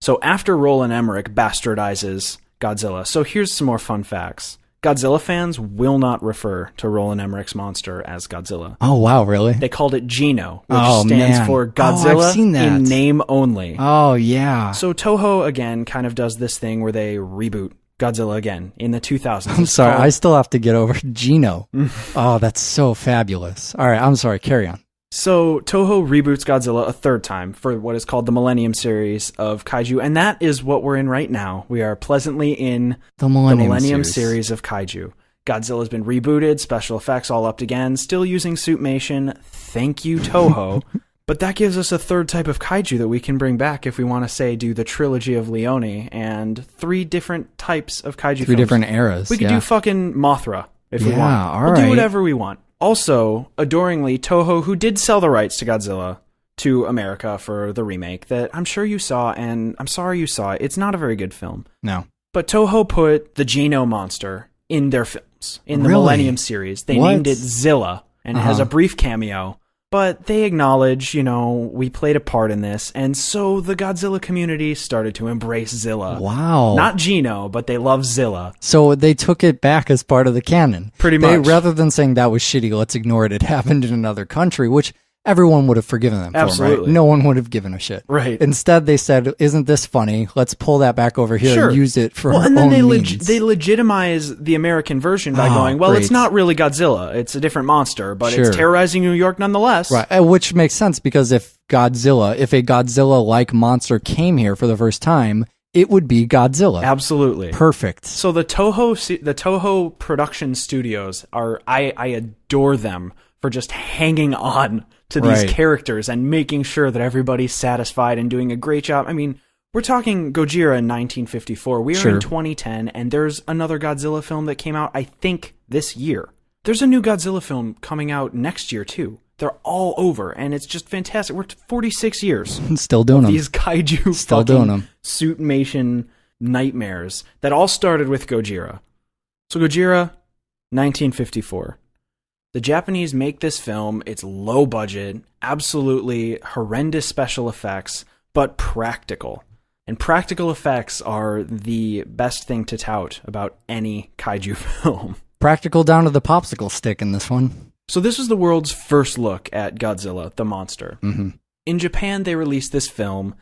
So after Roland Emmerich bastardizes Godzilla, so here's some more fun facts. Godzilla fans will not refer to Roland Emmerich's monster as Godzilla. Oh, wow, really? They called it Gino, which stands for Godzilla I've seen that. in name only. Oh, yeah. So Toho, again, kind of does this thing where they reboot Godzilla again in the 2000s. I'm sorry, I still have to get over Gino. Oh, that's so fabulous. All right, I'm sorry, carry on. So Toho reboots Godzilla a third time for what is called the Millennium series of kaiju, and that is what we're in right now. We are pleasantly in the Millennium series of kaiju. Godzilla's been rebooted, special effects all upped again, still using suitmation. Thank you, Toho. But that gives us a third type of kaiju that we can bring back if we want to, say, do the trilogy of Leone and 3 different types of kaiju 3 different eras. We could do fucking Mothra if we want. All we'll right. do whatever we want. Also, adoringly, Toho, who did sell the rights to Godzilla to America for the remake that I'm sure you saw, and I'm sorry you saw it. It's not a very good film. No. But Toho put the Gino monster in their films, in the Millennium series. They named it Zilla, and it has a brief cameo. But they acknowledge, we played a part in this, and so the Godzilla community started to embrace Zilla. Wow. Not Gino, but they love Zilla. So they took it back as part of the canon. Pretty much. Rather than saying that was shitty, let's ignore it, it happened in another country, which everyone would have forgiven them for, Absolutely. right? No one would have given a shit. Right. Instead, they said, isn't this funny? Let's pull that back over here Sure. and use it for our and then own means. they legitimize the American version by going, well, great. it's not really Godzilla. It's a different monster, but Sure. it's terrorizing New York nonetheless. Right, which makes sense because if a Godzilla-like monster came here for the first time, it would be Godzilla. Absolutely. Perfect. So the Toho production studios I adore them for just hanging on to these Right. characters and making sure that everybody's satisfied and doing a great job. I mean, we're talking Gojira in 1954. We are Sure. in 2010, and there's another Godzilla film that came out, I think, this year. There's a new Godzilla film coming out next year, too. They're all over, and it's just fantastic. We're 46 years. Still doing them. These kaiju Still doing fucking 'em. suitmation nightmares that all started with Gojira. So Gojira, 1954. The Japanese make this film. It's low budget, absolutely horrendous special effects, but practical. And practical effects are the best thing to tout about any kaiju film. Practical down to the popsicle stick in this one. So this was the world's first look at Godzilla, the monster. Mm-hmm. In Japan, they released this film,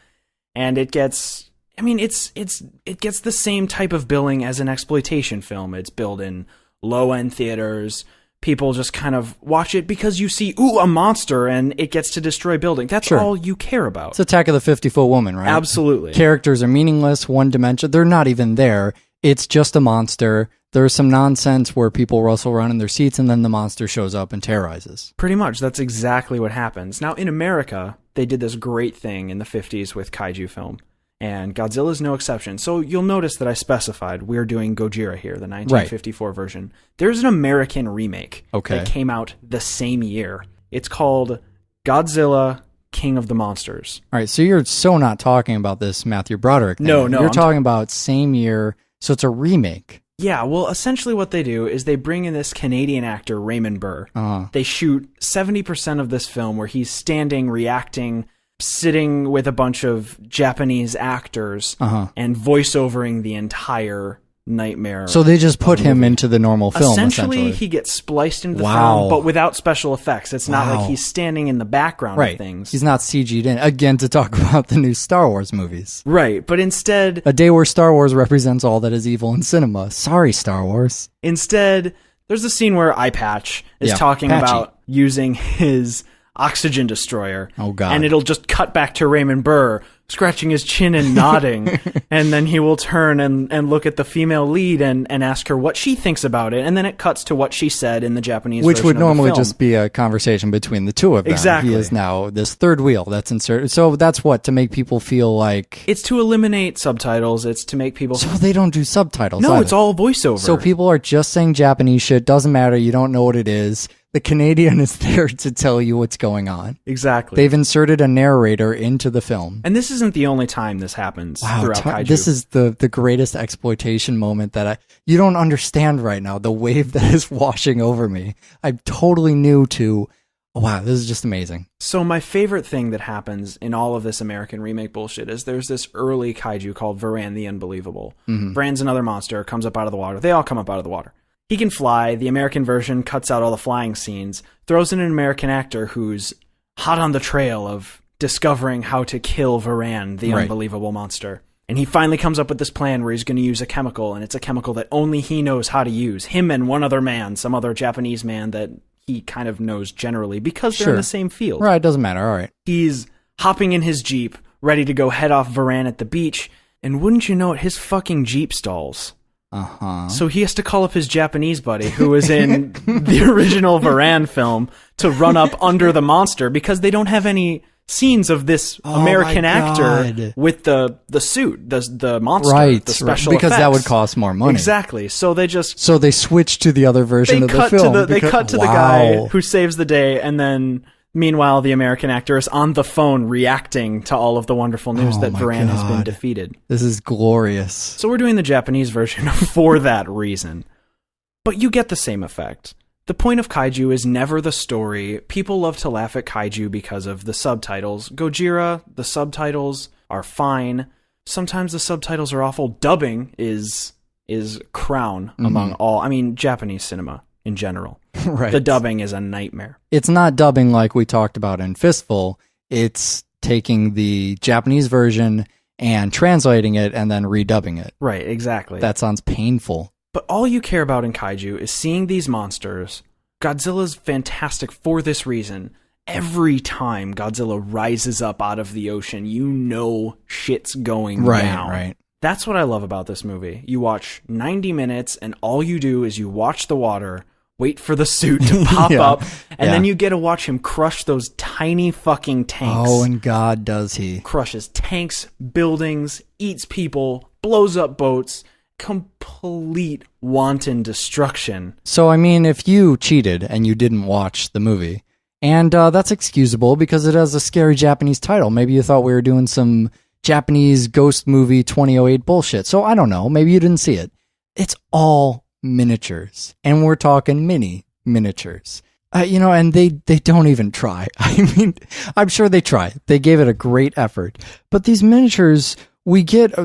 and it gets... it gets the same type of billing as an exploitation film. It's billed in low-end theaters. People just kind of watch it because you see, a monster, and it gets to destroy buildings. That's Sure. all you care about. It's Attack of the 50-Foot Woman, right? Absolutely. Characters are meaningless, one dimension. They're not even there. It's just a monster. There's some nonsense where people rustle around in their seats, and then the monster shows up and terrorizes. Pretty much. That's exactly what happens. Now, in America, they did this great thing in the 50s with kaiju film. And Godzilla's no exception. So you'll notice that I specified we're doing Gojira here, the 1954 version. There's an American remake that came out the same year. It's called Godzilla King of the Monsters. All right, so you're so not talking about this Matthew Broderick thing. No, You're talking about same year, so it's a remake. Yeah, well, essentially what they do is they bring in this Canadian actor, Raymond Burr. They shoot 70% of this film where he's standing, reacting, sitting with a bunch of Japanese actors and voiceovering the entire nightmare. So they just put him into the normal film, Essentially, he gets spliced into the film, but without special effects. It's not like he's standing in the background of things. He's not CG'd in. Again, to talk about the new Star Wars movies. Right, but instead... A day where Star Wars represents all that is evil in cinema. Sorry, Star Wars. Instead, there's a scene where Eye Patch is talking about using his oxygen destroyer. Oh, God. And it'll just cut back to Raymond Burr scratching his chin and nodding. And then he will turn and look at the female lead and ask her what she thinks about it. And then it cuts to what she said in the Japanese Which version would of the normally film. just be a conversation between the two of them. Exactly. He is now this third wheel that's inserted. So that's what, to make people feel like... It's to eliminate subtitles. It's to make people... So they don't do subtitles No, either. it's all voiceover. So people are just saying Japanese shit. Doesn't matter. You don't know what it is. The Canadian is there to tell you what's going on. Exactly. They've inserted a narrator into the film. And this isn't the only time this happens throughout kaiju. This is the greatest exploitation moment that you don't understand right now. The wave that is washing over me. I'm totally new to, wow, this is just amazing. So my favorite thing that happens in all of this American remake bullshit is there's this early kaiju called Varan the Unbelievable. Varan's another monster, comes up out of the water. They all come up out of the water. He can fly. The American version cuts out all the flying scenes, throws in an American actor who's hot on the trail of discovering how to kill Varan, the unbelievable monster. And he finally comes up with this plan where he's going to use a chemical, and it's a chemical that only he knows how to use. Him and one other man, some other Japanese man that he kind of knows generally because they're in the same field. Right, doesn't matter. All right. He's hopping in his Jeep, ready to go head off Varan at the beach, and wouldn't you know it, his fucking Jeep stalls. So he has to call up his Japanese buddy, who was in the original Varan film, to run up under the monster because they don't have any scenes of this American actor with the suit, the monster, the special because effects. that would cost more money. Exactly. So they switch to the other version of the film. They cut to the guy who saves the day, and then meanwhile the American actor is on the phone reacting to all of the wonderful news that Varan has been defeated. This is glorious. So we're doing the Japanese version for that reason. But you get the same effect. The point of kaiju is never the story. People love to laugh at kaiju because of the subtitles. Gojira, the subtitles are fine. Sometimes the subtitles are awful. Dubbing is crown among all. I mean, Japanese cinema in general. Right. The dubbing is a nightmare. It's not dubbing like we talked about in Fistful. It's taking the Japanese version and translating it and then redubbing it. Right, exactly. That sounds painful. But all you care about in kaiju is seeing these monsters. Godzilla's fantastic for this reason. Every time Godzilla rises up out of the ocean, you know shit's going down. Right. That's what I love about this movie. You watch 90 minutes and all you do is you watch the water, wait for the suit to pop up, and then you get to watch him crush those tiny fucking tanks. Oh, and God, does he. Crushes tanks, buildings, eats people, blows up boats. Complete wanton destruction. So, I mean, if you cheated and you didn't watch the movie, and that's excusable because it has a scary Japanese title. Maybe you thought we were doing some Japanese ghost movie 2008 bullshit. So, I don't know. Maybe you didn't see it. It's all miniatures. And we're talking mini miniatures. And they don't even try. I mean, I'm sure they try. They gave it a great effort. But these miniatures,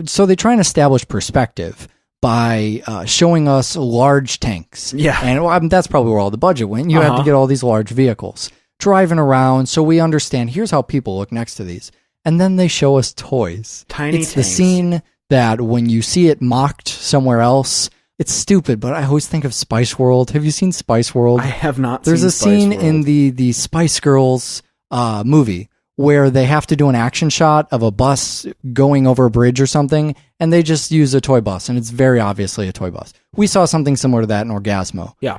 so they try and establish perspective by showing us large tanks. Yeah. And that's probably where all the budget went. You have to get all these large vehicles driving around so we understand here's how people look next to these. And then they show us toys. Tiny It's tanks. the scene that when you see it mocked somewhere else, it's stupid, but I always think of Spice World. Have you seen Spice World? I have not There's seen a Spice scene World. in the Spice Girls movie where they have to do an action shot of a bus going over a bridge or something, and they just use a toy bus, and it's very obviously a toy bus. We saw something similar to that in Orgasmo. Yeah.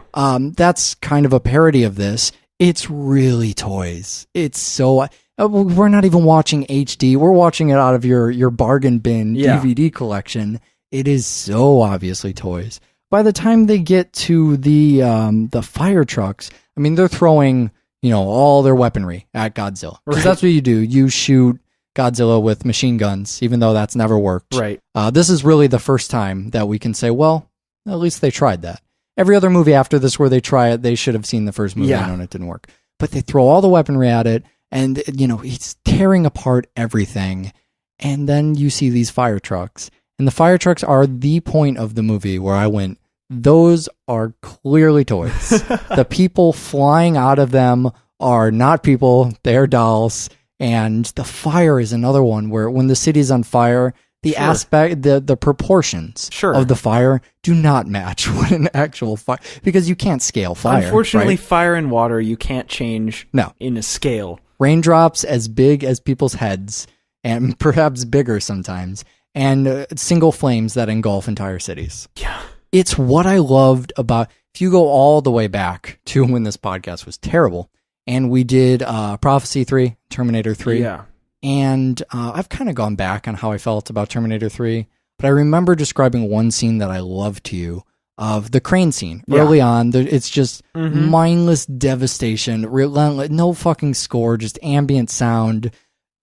That's kind of a parody of this. It's really toys. It's so... we're not even watching HD. We're watching it out of your bargain bin DVD collection. It is so obviously toys. By the time they get to the fire trucks, I mean, they're throwing... all their weaponry at Godzilla. Because that's what you do. You shoot Godzilla with machine guns, even though that's never worked. Right. This is really the first time that we can say, well, at least they tried that. Every other movie after this where they try it, they should have seen the first movie and known it didn't work. But they throw all the weaponry at it, and, he's tearing apart everything. And then you see these fire trucks. And the fire trucks are the point of the movie where I went, those are clearly toys. The people flying out of them are not people, they're dolls. And the fire is another one where when the city's on fire, the aspect, the proportions of the fire do not match what an actual fire, because you can't scale fire. Unfortunately, right? fire and water you can't change in a scale. Raindrops as big as people's heads, and perhaps bigger sometimes, and single flames that engulf entire cities. Yeah. It's what I loved about, if you go all the way back to when this podcast was terrible, and we did Prophecy 3, Terminator 3. Yeah. And I've kind of gone back on how I felt about Terminator 3, but I remember describing one scene that I loved to you of the crane scene. Early on, it's just mindless devastation, relentless, no fucking score, just ambient sound,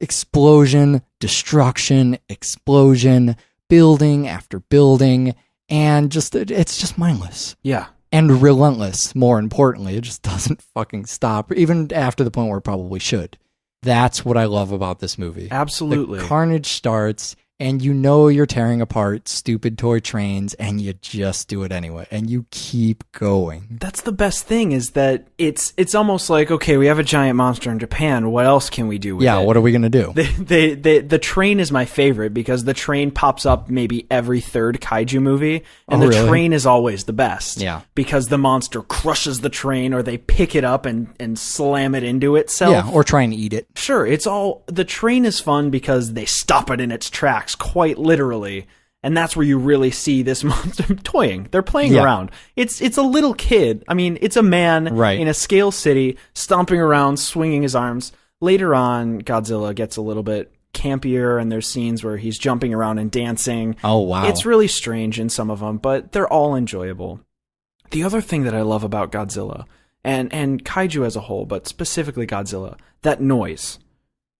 explosion, destruction, explosion, building after building. And it's just mindless. Yeah. And relentless, more importantly. It just doesn't fucking stop, even after the point where it probably should. That's what I love about this movie. Absolutely. The carnage starts, and you're tearing apart stupid toy trains, and you just do it anyway, and you keep going. That's the best thing, is that it's almost like, okay, we have a giant monster in Japan. What else can we do with it? Yeah, what are we going to do? The train is my favorite because the train pops up maybe every third kaiju movie, and the train is always the best. Yeah. Because the monster crushes the train, or they pick it up and slam it into itself. Yeah, or try and eat it. Sure, the train is fun because they stop it in its tracks, quite literally. And that's where you really see this monster toying. They're playing around. It's a little kid. I mean, it's a man in a scale city stomping around, swinging his arms. Later on, Godzilla gets a little bit campier, and there's scenes where he's jumping around and dancing. Oh, wow. It's really strange in some of them, but they're all enjoyable. The other thing that I love about Godzilla, and kaiju as a whole, but specifically Godzilla, that noise.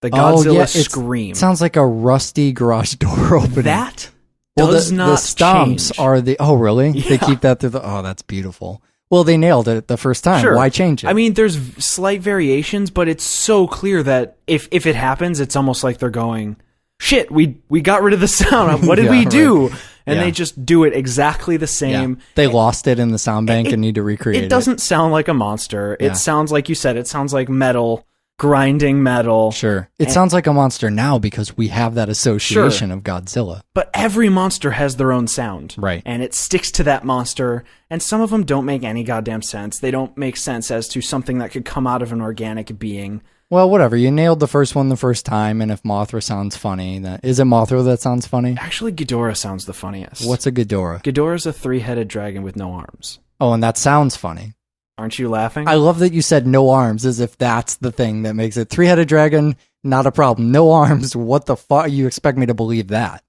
The Godzilla scream. It sounds like a rusty garage door opening. That does not the stomps change. are the... Oh, really? Yeah. They keep that through the... Oh, that's beautiful. Well, they nailed it the first time. Sure. Why change it? I mean, there's slight variations, but it's so clear that if it happens, it's almost like they're going, shit, we got rid of the sound. What did we do? Right. And they just do it exactly the same. Yeah. They lost it in the sound bank and need to recreate it. It doesn't sound like a monster. Yeah. It sounds like you said, it sounds like metal, grinding metal. Sure. It sounds like a monster now because we have that association of Godzilla. But every monster has their own sound. Right. And it sticks to that monster. And some of them don't make any goddamn sense. They don't make sense as to something that could come out of an organic being. Well, whatever. You nailed the first one the first time, and if Mothra sounds funny, is it Mothra that sounds funny? Actually, Ghidorah sounds the funniest. What's a Ghidorah? Ghidorah's a 3-headed dragon with no arms. Oh, and that sounds funny. Aren't you laughing? I love that you said no arms, as if that's the thing that makes it. 3-headed dragon, not a problem. No arms, what the fuck? You expect me to believe that?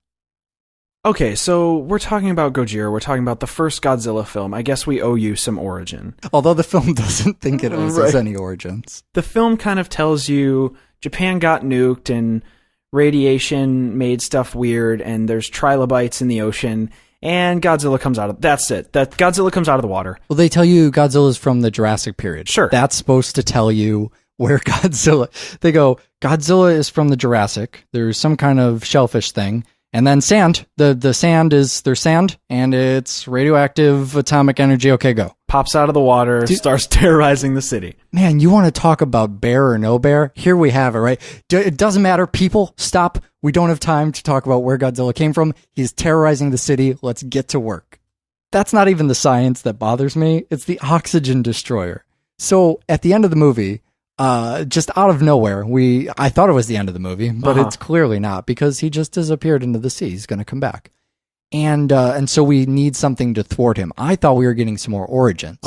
Okay, so we're talking about Gojira. We're talking about the first Godzilla film. I guess we owe you some origin. Although the film doesn't think it owes us any origins. The film kind of tells you Japan got nuked and radiation made stuff weird and there's trilobites in the ocean and Godzilla comes out of... That's it. That Godzilla comes out of the water. Well, they tell you Godzilla's from the Jurassic period. Sure. That's supposed to tell you where Godzilla... They go, Godzilla is from the Jurassic. There's some kind of shellfish thing. And then sand. The sand is... There's sand, and it's radioactive atomic energy. Okay, go. Pops out of the water, starts terrorizing the city. Man, you want to talk about bear or no bear? Here we have it, right? It doesn't matter. People, stop. We don't have time to talk about where Godzilla came from. He's terrorizing the city. Let's get to work. That's not even the science that bothers me. It's the oxygen destroyer. So at the end of the movie, just out of nowhere, I thought it was the end of the movie, but it's clearly not because he just disappeared into the sea. He's going to come back. And so we need something to thwart him. I thought we were getting some more origins.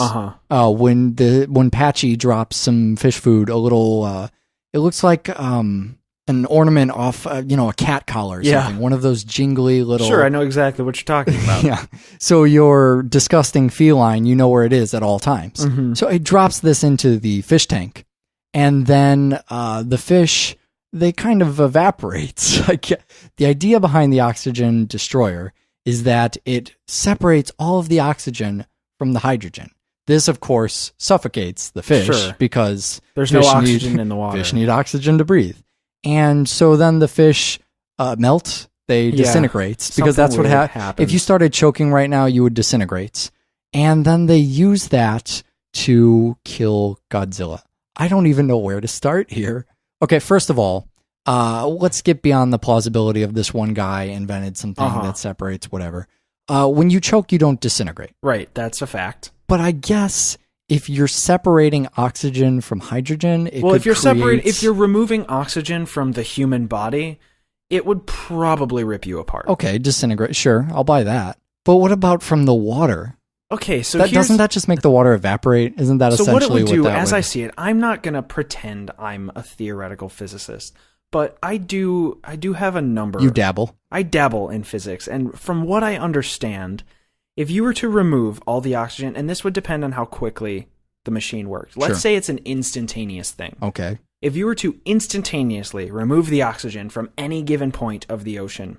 When Patchy drops some fish food, a little, it looks like an ornament off, a cat collar or something. One of those jingly little. Sure, I know exactly what you're talking about. Yeah. So your disgusting feline, you know where it is at all times. Mm-hmm. So it drops this into the fish tank, and then the fish, they kind of evaporates. Like the idea behind the oxygen destroyer is that it separates all of the oxygen from the hydrogen. This, of course, suffocates the fish because there's no oxygen in the water. Fish need oxygen to breathe. And so then the fish melt, they disintegrate because that's what happens. If you started choking right now, you would disintegrate. And then they use that to kill Godzilla. I don't even know where to start here. Okay, first of all, let's get beyond the plausibility of this one guy invented something that separates whatever. When you choke, you don't disintegrate. Right, that's a fact. But I guess if you're separating oxygen from hydrogen, if you're removing oxygen from the human body, it would probably rip you apart. Okay, disintegrate. Sure, I'll buy that. But what about from the water? Okay, so doesn't that just make the water evaporate? Isn't that essentially what that would do? So as I see it, I'm not going to pretend I'm a theoretical physicist, but I do have a number. You dabble. I dabble in physics, and from what I understand, if you were to remove all the oxygen, and this would depend on how quickly the machine worked. Let's say it's an instantaneous thing. Okay. If you were to instantaneously remove the oxygen from any given point of the ocean,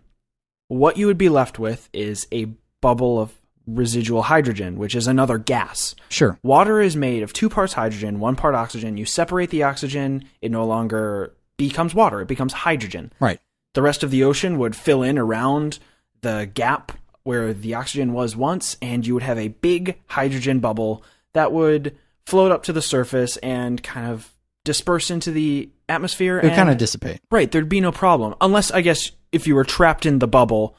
what you would be left with is a bubble of residual hydrogen, which is another gas. Sure. Water is made of 2 parts hydrogen, 1 part oxygen. You separate the oxygen, it no longer becomes water. It becomes hydrogen. Right. The rest of the ocean would fill in around the gap where the oxygen was once, and you would have a big hydrogen bubble that would float up to the surface and kind of disperse into the atmosphere. It would kind of dissipate. Right, there'd be no problem. Unless, I guess, if you were trapped in the bubble,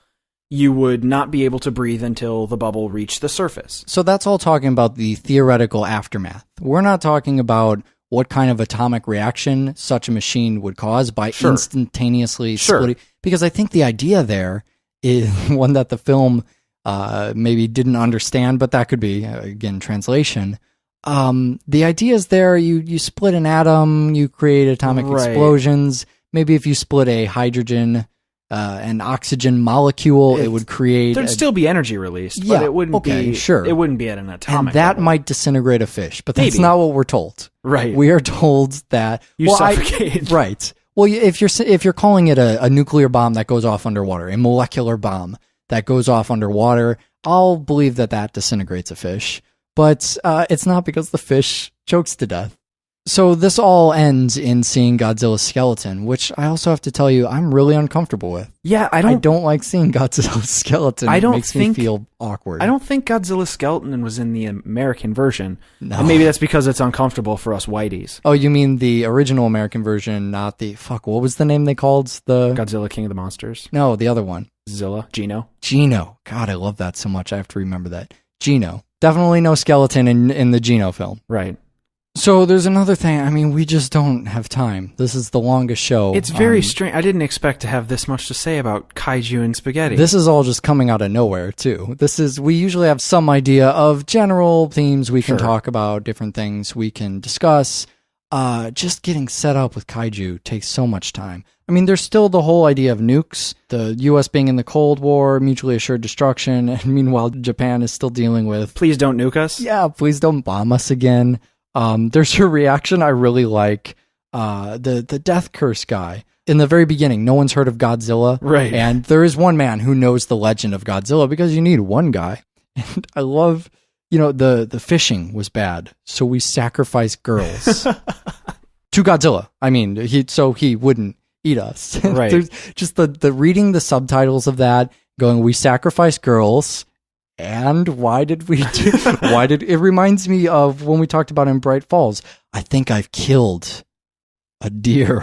you would not be able to breathe until the bubble reached the surface. So that's all talking about the theoretical aftermath. We're not talking about what kind of atomic reaction such a machine would cause by instantaneously splitting. Because I think the idea there is one that the film maybe didn't understand, but that could be, again, translation. The idea is there, you split an atom, you create atomic explosions. Maybe if you split a hydrogen an oxygen molecule, it would create... There'd still be energy released, but it wouldn't be... Sure. It wouldn't be at an atomic And that level. might disintegrate a fish, but that's not what we're told. Right. We are told that... You suffocate. Right. Well, if you're calling it a nuclear bomb that goes off underwater, a molecular bomb that goes off underwater, I'll believe that disintegrates a fish. but it's not because the fish chokes to death. So this all ends in seeing Godzilla's skeleton, which I also have to tell you, I'm really uncomfortable with. Yeah, I don't like seeing Godzilla's skeleton. It makes me feel awkward. I don't think Godzilla's skeleton was in the American version. No. And maybe that's because it's uncomfortable for us whiteys. Oh, you mean the original American version, not the... Fuck, what was the name they called? The Godzilla King of the Monsters? No, the other one. Zilla? Gino? Gino. God, I love that so much. I have to remember that. Gino. Definitely no skeleton in the Gino film. Right. So there's another thing. I mean, we just don't have time. This is the longest show. It's very strange. I didn't expect to have this much to say about kaiju and spaghetti. This is all just coming out of nowhere, too. We usually have some idea of general themes we can talk about, different things we can discuss. Just getting set up with kaiju takes so much time. I mean, there's still the whole idea of nukes, the U.S. being in the Cold War, mutually assured destruction, and meanwhile, Japan is still dealing with... Please don't nuke us? Yeah, please don't bomb us again. There's a reaction I really like. The death curse guy. In the very beginning, no one's heard of Godzilla. Right. And there is one man who knows the legend of Godzilla because you need one guy. And I love, the fishing was bad. So we sacrificed girls to Godzilla. I mean, so he wouldn't eat us. Right. There's just the reading the subtitles of that, going, we sacrificed girls. And why did it reminds me of when we talked about in Bright Falls. I think I've killed a deer,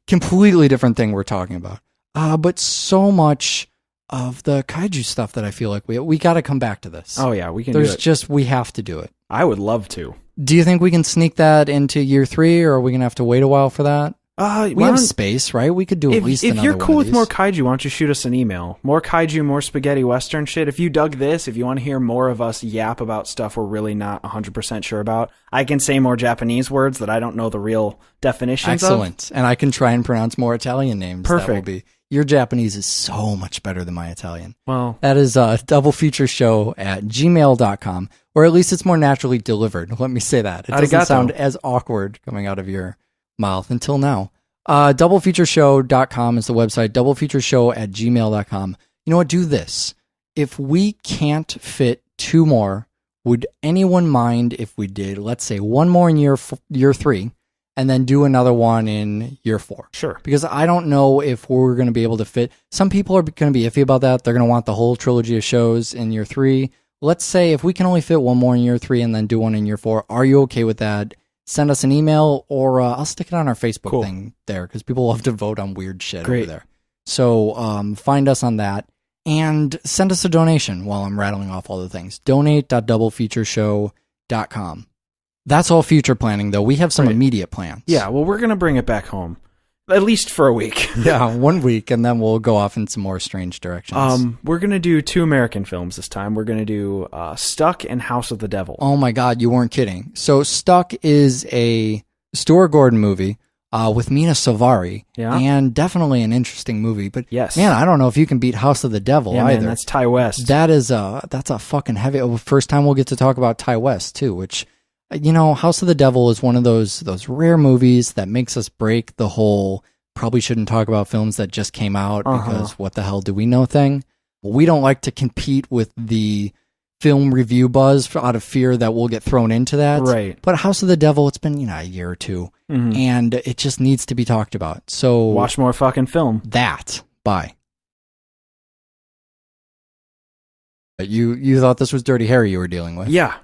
completely different thing we're talking about. But so much of the kaiju stuff that I feel like we got to come back to this. Oh yeah, we can do it. We have to do it. I would love to. Do you think we can sneak that into year 3 or are we going to have to wait a while for that? We have space, right? We could do at least another one. If you're cool with these. more kaiju, why don't you shoot us an email? More kaiju, more spaghetti western shit. If you dug this, if you want to hear more of us yap about stuff we're really not 100% sure about, I can say more Japanese words that I don't know the real definitions of. Excellent. And I can try and pronounce more Italian names. Perfect. Your Japanese is so much better than my Italian. Well, that is doublefeatureshow@gmail.com, or at least it's more naturally delivered. Let me say that. It doesn't sound as awkward coming out of your mouth until now. Doublefeatureshow.com is the website. Doublefeatureshow@gmail.com. You know what? Do this. If we can't fit 2 more, would anyone mind if we did, let's say, 1 more in year 3, and then do another one in year 4? Sure. Because I don't know if we're going to be able to fit. Some people are going to be iffy about that. They're going to want the whole trilogy of shows in year 3. Let's say if we can only fit 1 more in year 3 and then do one in year 4, are you okay with that? Send us an email, or I'll stick it on our Facebook thing there, because people love to vote on weird shit over there. So find us on that, and send us a donation while I'm rattling off all the things. Donate.doublefeatureshow.com. That's all future planning, though. We have some immediate plans. Yeah, well, we're going to bring it back home. At least for a week. Yeah, 1 week, and then we'll go off in some more strange directions. We're going to do 2 American films this time. We're going to do Stuck and House of the Devil. Oh my God, you weren't kidding. So Stuck is a Stuart Gordon movie with Mina Savari, and definitely an interesting movie. But yes, man, I don't know if you can beat House of the Devil either. Man, that's Ty West. That's a fucking heavy. First time we'll get to talk about Ty West too, which... House of the Devil is one of those rare movies that makes us break the whole probably shouldn't talk about films that just came out because what the hell do we know thing. We don't like to compete with the film review buzz out of fear that we'll get thrown into that. Right. But House of the Devil, it's been, a year or 2, and it just needs to be talked about. So watch more fucking film. Bye. You thought this was Dirty Harry you were dealing with? Yeah.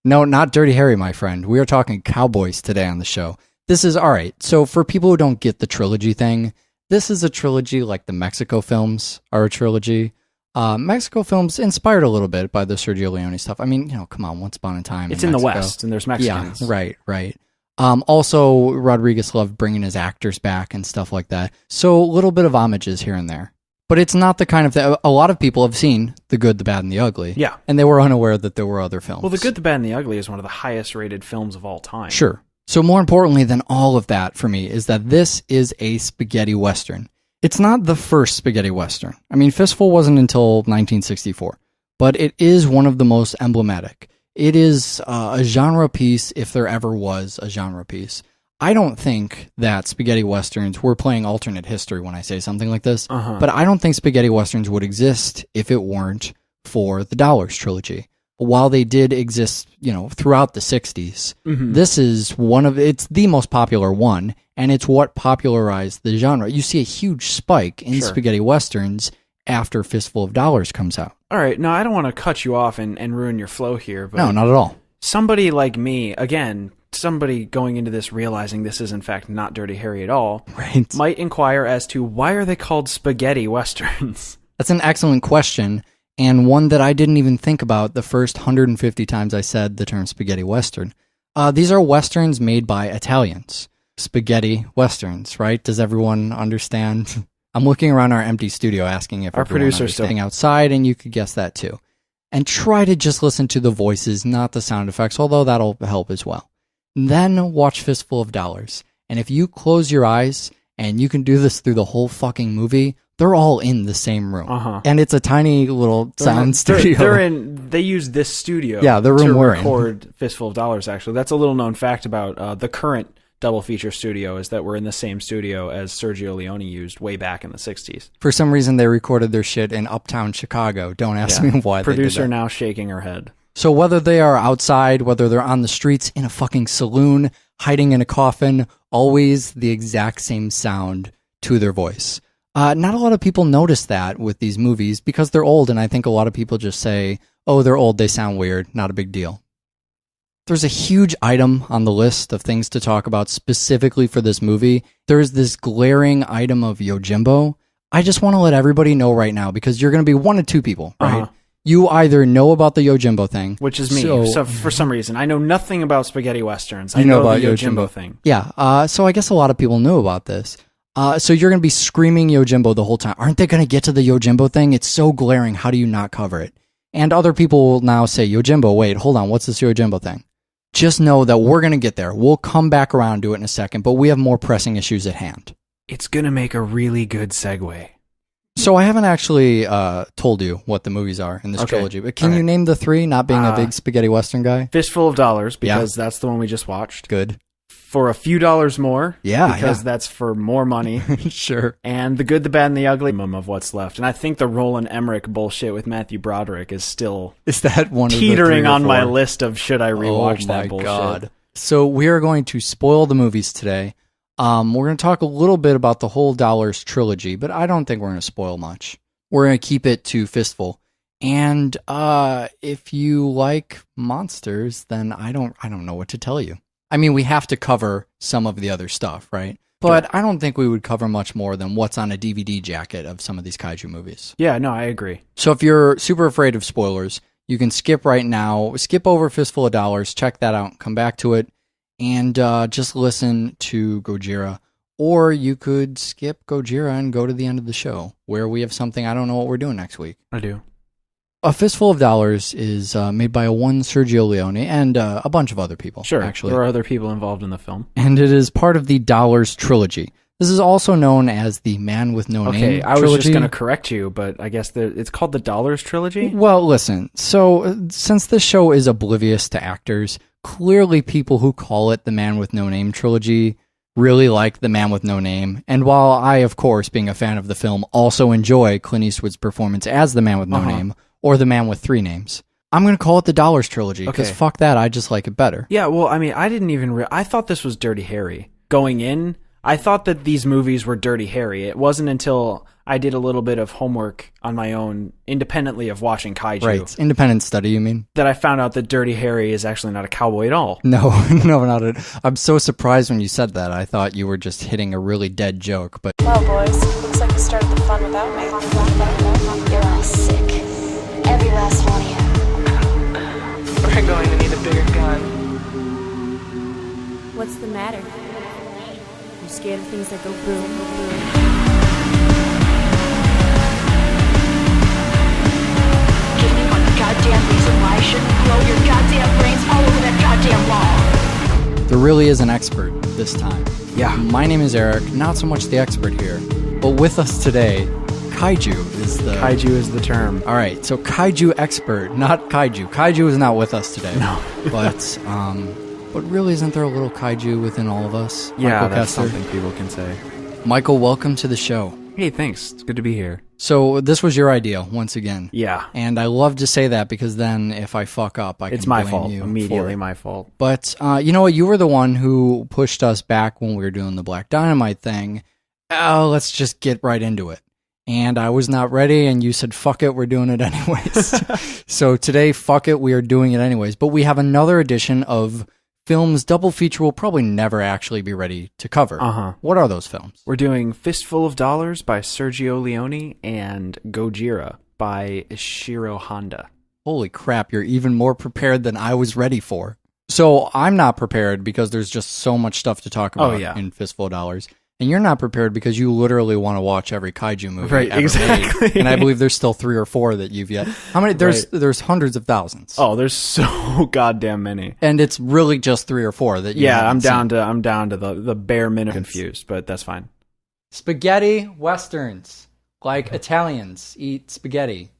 No, not Dirty Harry, my friend. We are talking cowboys today on the show. This is, all right, so for people who don't get the trilogy thing, this is a trilogy like the Mexico films are a trilogy. Mexico films inspired a little bit by the Sergio Leone stuff. I mean, come on, Once Upon a Time it's in Mexico. The West, and there's Mexicans. Yeah, right. Also, Rodriguez loved bringing his actors back and stuff like that. So a little bit of homages here and there. But it's not the kind of thing. A lot of people have seen The Good, the Bad, and the Ugly. Yeah. And they were unaware that there were other films. Well, The Good, the Bad, and the Ugly is one of the highest rated films of all time. Sure. So more importantly than all of that for me is that this is a spaghetti western. It's not the first spaghetti western. I mean, Fistful wasn't until 1964. But it is one of the most emblematic. It is a genre piece if there ever was a genre piece. I don't think that spaghetti westerns, we're playing alternate history when I say something like this, but I don't think spaghetti westerns would exist if it weren't for the Dollars trilogy. while they did exist, throughout the 60s, this is it's the most popular one, and it's what popularized the genre. You see a huge spike in spaghetti westerns after Fistful of Dollars comes out. All right, now I don't want to cut you off and ruin your flow here, but no, not at all. Somebody like me, again, somebody going into this realizing this is in fact not Dirty Harry at all, right, might inquire as to why are they called spaghetti westerns? That's an excellent question, and one that I didn't even think about the first 150 times I said the term spaghetti western. These are westerns made by Italians. Spaghetti westerns, right? Does everyone understand? I'm looking around our empty studio asking if our producer's staying outside, and you could guess that too. And try to just listen to the voices, not the sound effects, although that'll help as well. Then watch Fistful of Dollars. And if you close your eyes, and you can do this through the whole fucking movie, they're all in the same room. And it's a tiny little sound studio. They use this studio the room to we're record Fistful of Dollars, actually. That's a little known fact about the current double feature studio, is that we're in the same studio as Sergio Leone used way back in the 60s. For some reason, they recorded their shit in uptown Chicago. Don't ask me why. Producer they did that. now shaking her head. So whether they are outside, whether they're on the streets, in a fucking saloon, hiding in a coffin, always the exact same sound to their voice. Not a lot of people notice that with these movies because they're old, and I think a lot of people just say, oh, they're old, they sound weird, not a big deal. There's a huge item on the list of things to talk about specifically for this movie. There's this glaring item of Yojimbo. I just want to let everybody know right now, because you're going to be one of two people, right? You either know about the Yojimbo thing. Which is me. So for some reason, I know nothing about spaghetti westerns. I know about the Yojimbo thing. Yeah, so I guess a lot of people knew about this. So you're going to be screaming Yojimbo the whole time. Aren't they going to get to the Yojimbo thing? It's so glaring. How do you not cover it? And other people will now say, Yojimbo, wait, hold on. What's this Yojimbo thing? Just know that we're going to get there. We'll come back around to it in a second, but we have more pressing issues at hand. It's going to make a really good segue. So I haven't actually told you what the movies are in this trilogy, but can you name the three, not being a big spaghetti western guy? Fistful of Dollars, because that's the one we just watched. Good. For a few dollars more. Because that's for more money. Sure. And The Good, the Bad, and the Ugly of what's left. And I think the Roland Emmerich bullshit with Matthew Broderick is still that one teetering on my list of should I rewatch that bullshit. God. So we are going to spoil the movies today. We're going to talk a little bit about the whole Dollars trilogy, but I don't think we're going to spoil much. We're going to keep it to Fistful. And if you like monsters, then I don't know what to tell you. I mean, we have to cover some of the other stuff, right? But I don't think we would cover much more than what's on a DVD jacket of some of these kaiju movies. Yeah, no, I agree. So if you're super afraid of spoilers, you can skip right now, skip over Fistful of Dollars, check that out, come back to it, and just listen to Gojira. Or you could skip Gojira and go to the end of the show, where we have something I don't know what we're doing next week. I do. A Fistful of Dollars is made by one Sergio Leone and a bunch of other people. Sure, actually. There are other people involved in the film. And it is part of the Dollars trilogy. This is also known as the Man with No Name trilogy. Okay, I was just going to correct you, but I guess it's called the Dollars trilogy? Well, listen, so since this show is oblivious to actors, clearly people who call it the Man with No Name trilogy really like the Man with No Name. And while I, of course, being a fan of the film, also enjoy Clint Eastwood's performance as the Man with No Name, or the Man with Three Names, I'm going to call it the Dollars trilogy, because fuck that, I just like it better. Yeah, well, I mean, I didn't even... I thought this was Dirty Harry. Going in, I thought that these movies were Dirty Harry. It wasn't until I did a little bit of homework on my own, independently of watching kaiju. Right, independent study, you mean? That I found out that Dirty Harry is actually not a cowboy at all. No, not at all. I'm so surprised when you said that. I thought you were just hitting a really dead joke, but... Well, boys, looks like you started the fun without me. You're all sick. Every last one of you. We're going to need a bigger gun. What's the matter? You scared of things that go boom, boom? Give me one goddamn reason why I shouldn't blow your goddamn brains all over that goddamn wall. There really is an expert this time. Yeah. My name is Eric, not so much the expert here, but with us today, Kaiju is the... Kaiju is the term. All right, so Kaiju expert, not Kaiju. Kaiju is not with us today. No. But really, isn't there a little Kaiju within all of us? Yeah, Michael that's Kessler? something people can say. Michael, welcome to the show. Hey, thanks. It's good to be here. So this was your idea once again. Yeah. And I love to say that because then if I fuck up, It's can my blame fault. you Immediately for it. my fault. But you know what? You were the one who pushed us back when we were doing the Black Dynamite thing. Oh, let's just get right into it. And I was not ready, and you said, fuck it, we're doing it anyways. So today, fuck it, we are doing it anyways. But we have another edition of films double feature we'll probably never actually be ready to cover. Uh-huh. What are those films? We're doing Fistful of Dollars by Sergio Leone and Gojira by Ishiro Honda. Holy crap, you're even more prepared than I was ready for. So I'm not prepared because there's just so much stuff to talk about in Fistful of Dollars. And you're not prepared because you literally want to watch every kaiju movie ever exactly. made. And I believe there's still 3 or 4 that you've yet. How many? There's hundreds of thousands. Oh, there's so goddamn many. And it's really just 3 or 4 that you I'm haven't down to the bare minimum confused, but that's fine. Spaghetti westerns, like Italians eat spaghetti.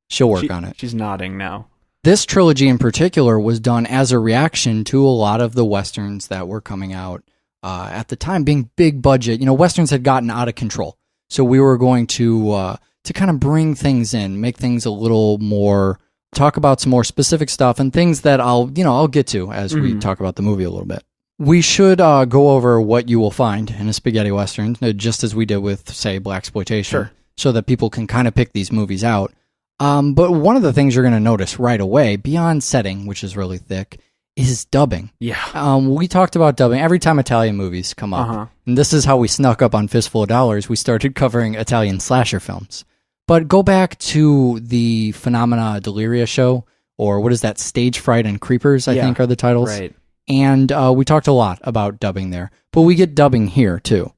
She'll work on it. She's nodding now. This trilogy in particular was done as a reaction to a lot of the westerns that were coming out at the time, being big budget. You know, westerns had gotten out of control, so we were going to kind of bring things in, make things a little more, talk about some more specific stuff and things that I'll get to as we talk about the movie a little bit. We should go over what you will find in a spaghetti western, just as we did with, say, blaxploitation, sure, so that people can kind of pick these movies out. But one of the things you're going to notice right away, beyond setting, which is really thick, is dubbing. Yeah. We talked about dubbing every time Italian movies come up. And this is how we snuck up on Fistful of Dollars. We started covering Italian slasher films. But go back to the Phenomena Deliria show, or what is that, Stage Fright and Creepers, I think are the titles. Right. And we talked a lot about dubbing there. But we get dubbing here, too.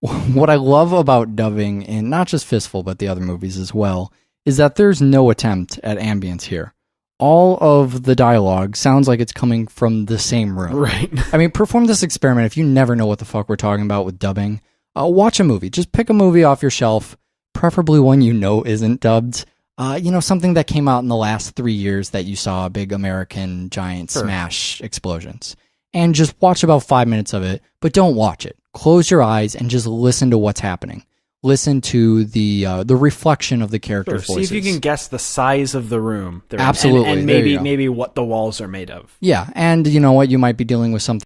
What I love about dubbing in not just Fistful, but the other movies as well, is that there's no attempt at ambience here. All of the dialogue sounds like it's coming from the same room. Right. I mean, perform this experiment if you never know what the fuck we're talking about with dubbing. Watch a movie. Just pick a movie off your shelf, preferably one you know isn't dubbed. Something that came out in the last 3 years that you saw big American giant smash explosions. And just watch about 5 minutes of it, but don't watch it. Close your eyes and just listen to what's happening. Listen to the reflection of the characters' voices. See if you can guess the size of the room. Absolutely. And maybe what the walls are made of. Yeah, and you know what? You might be dealing with something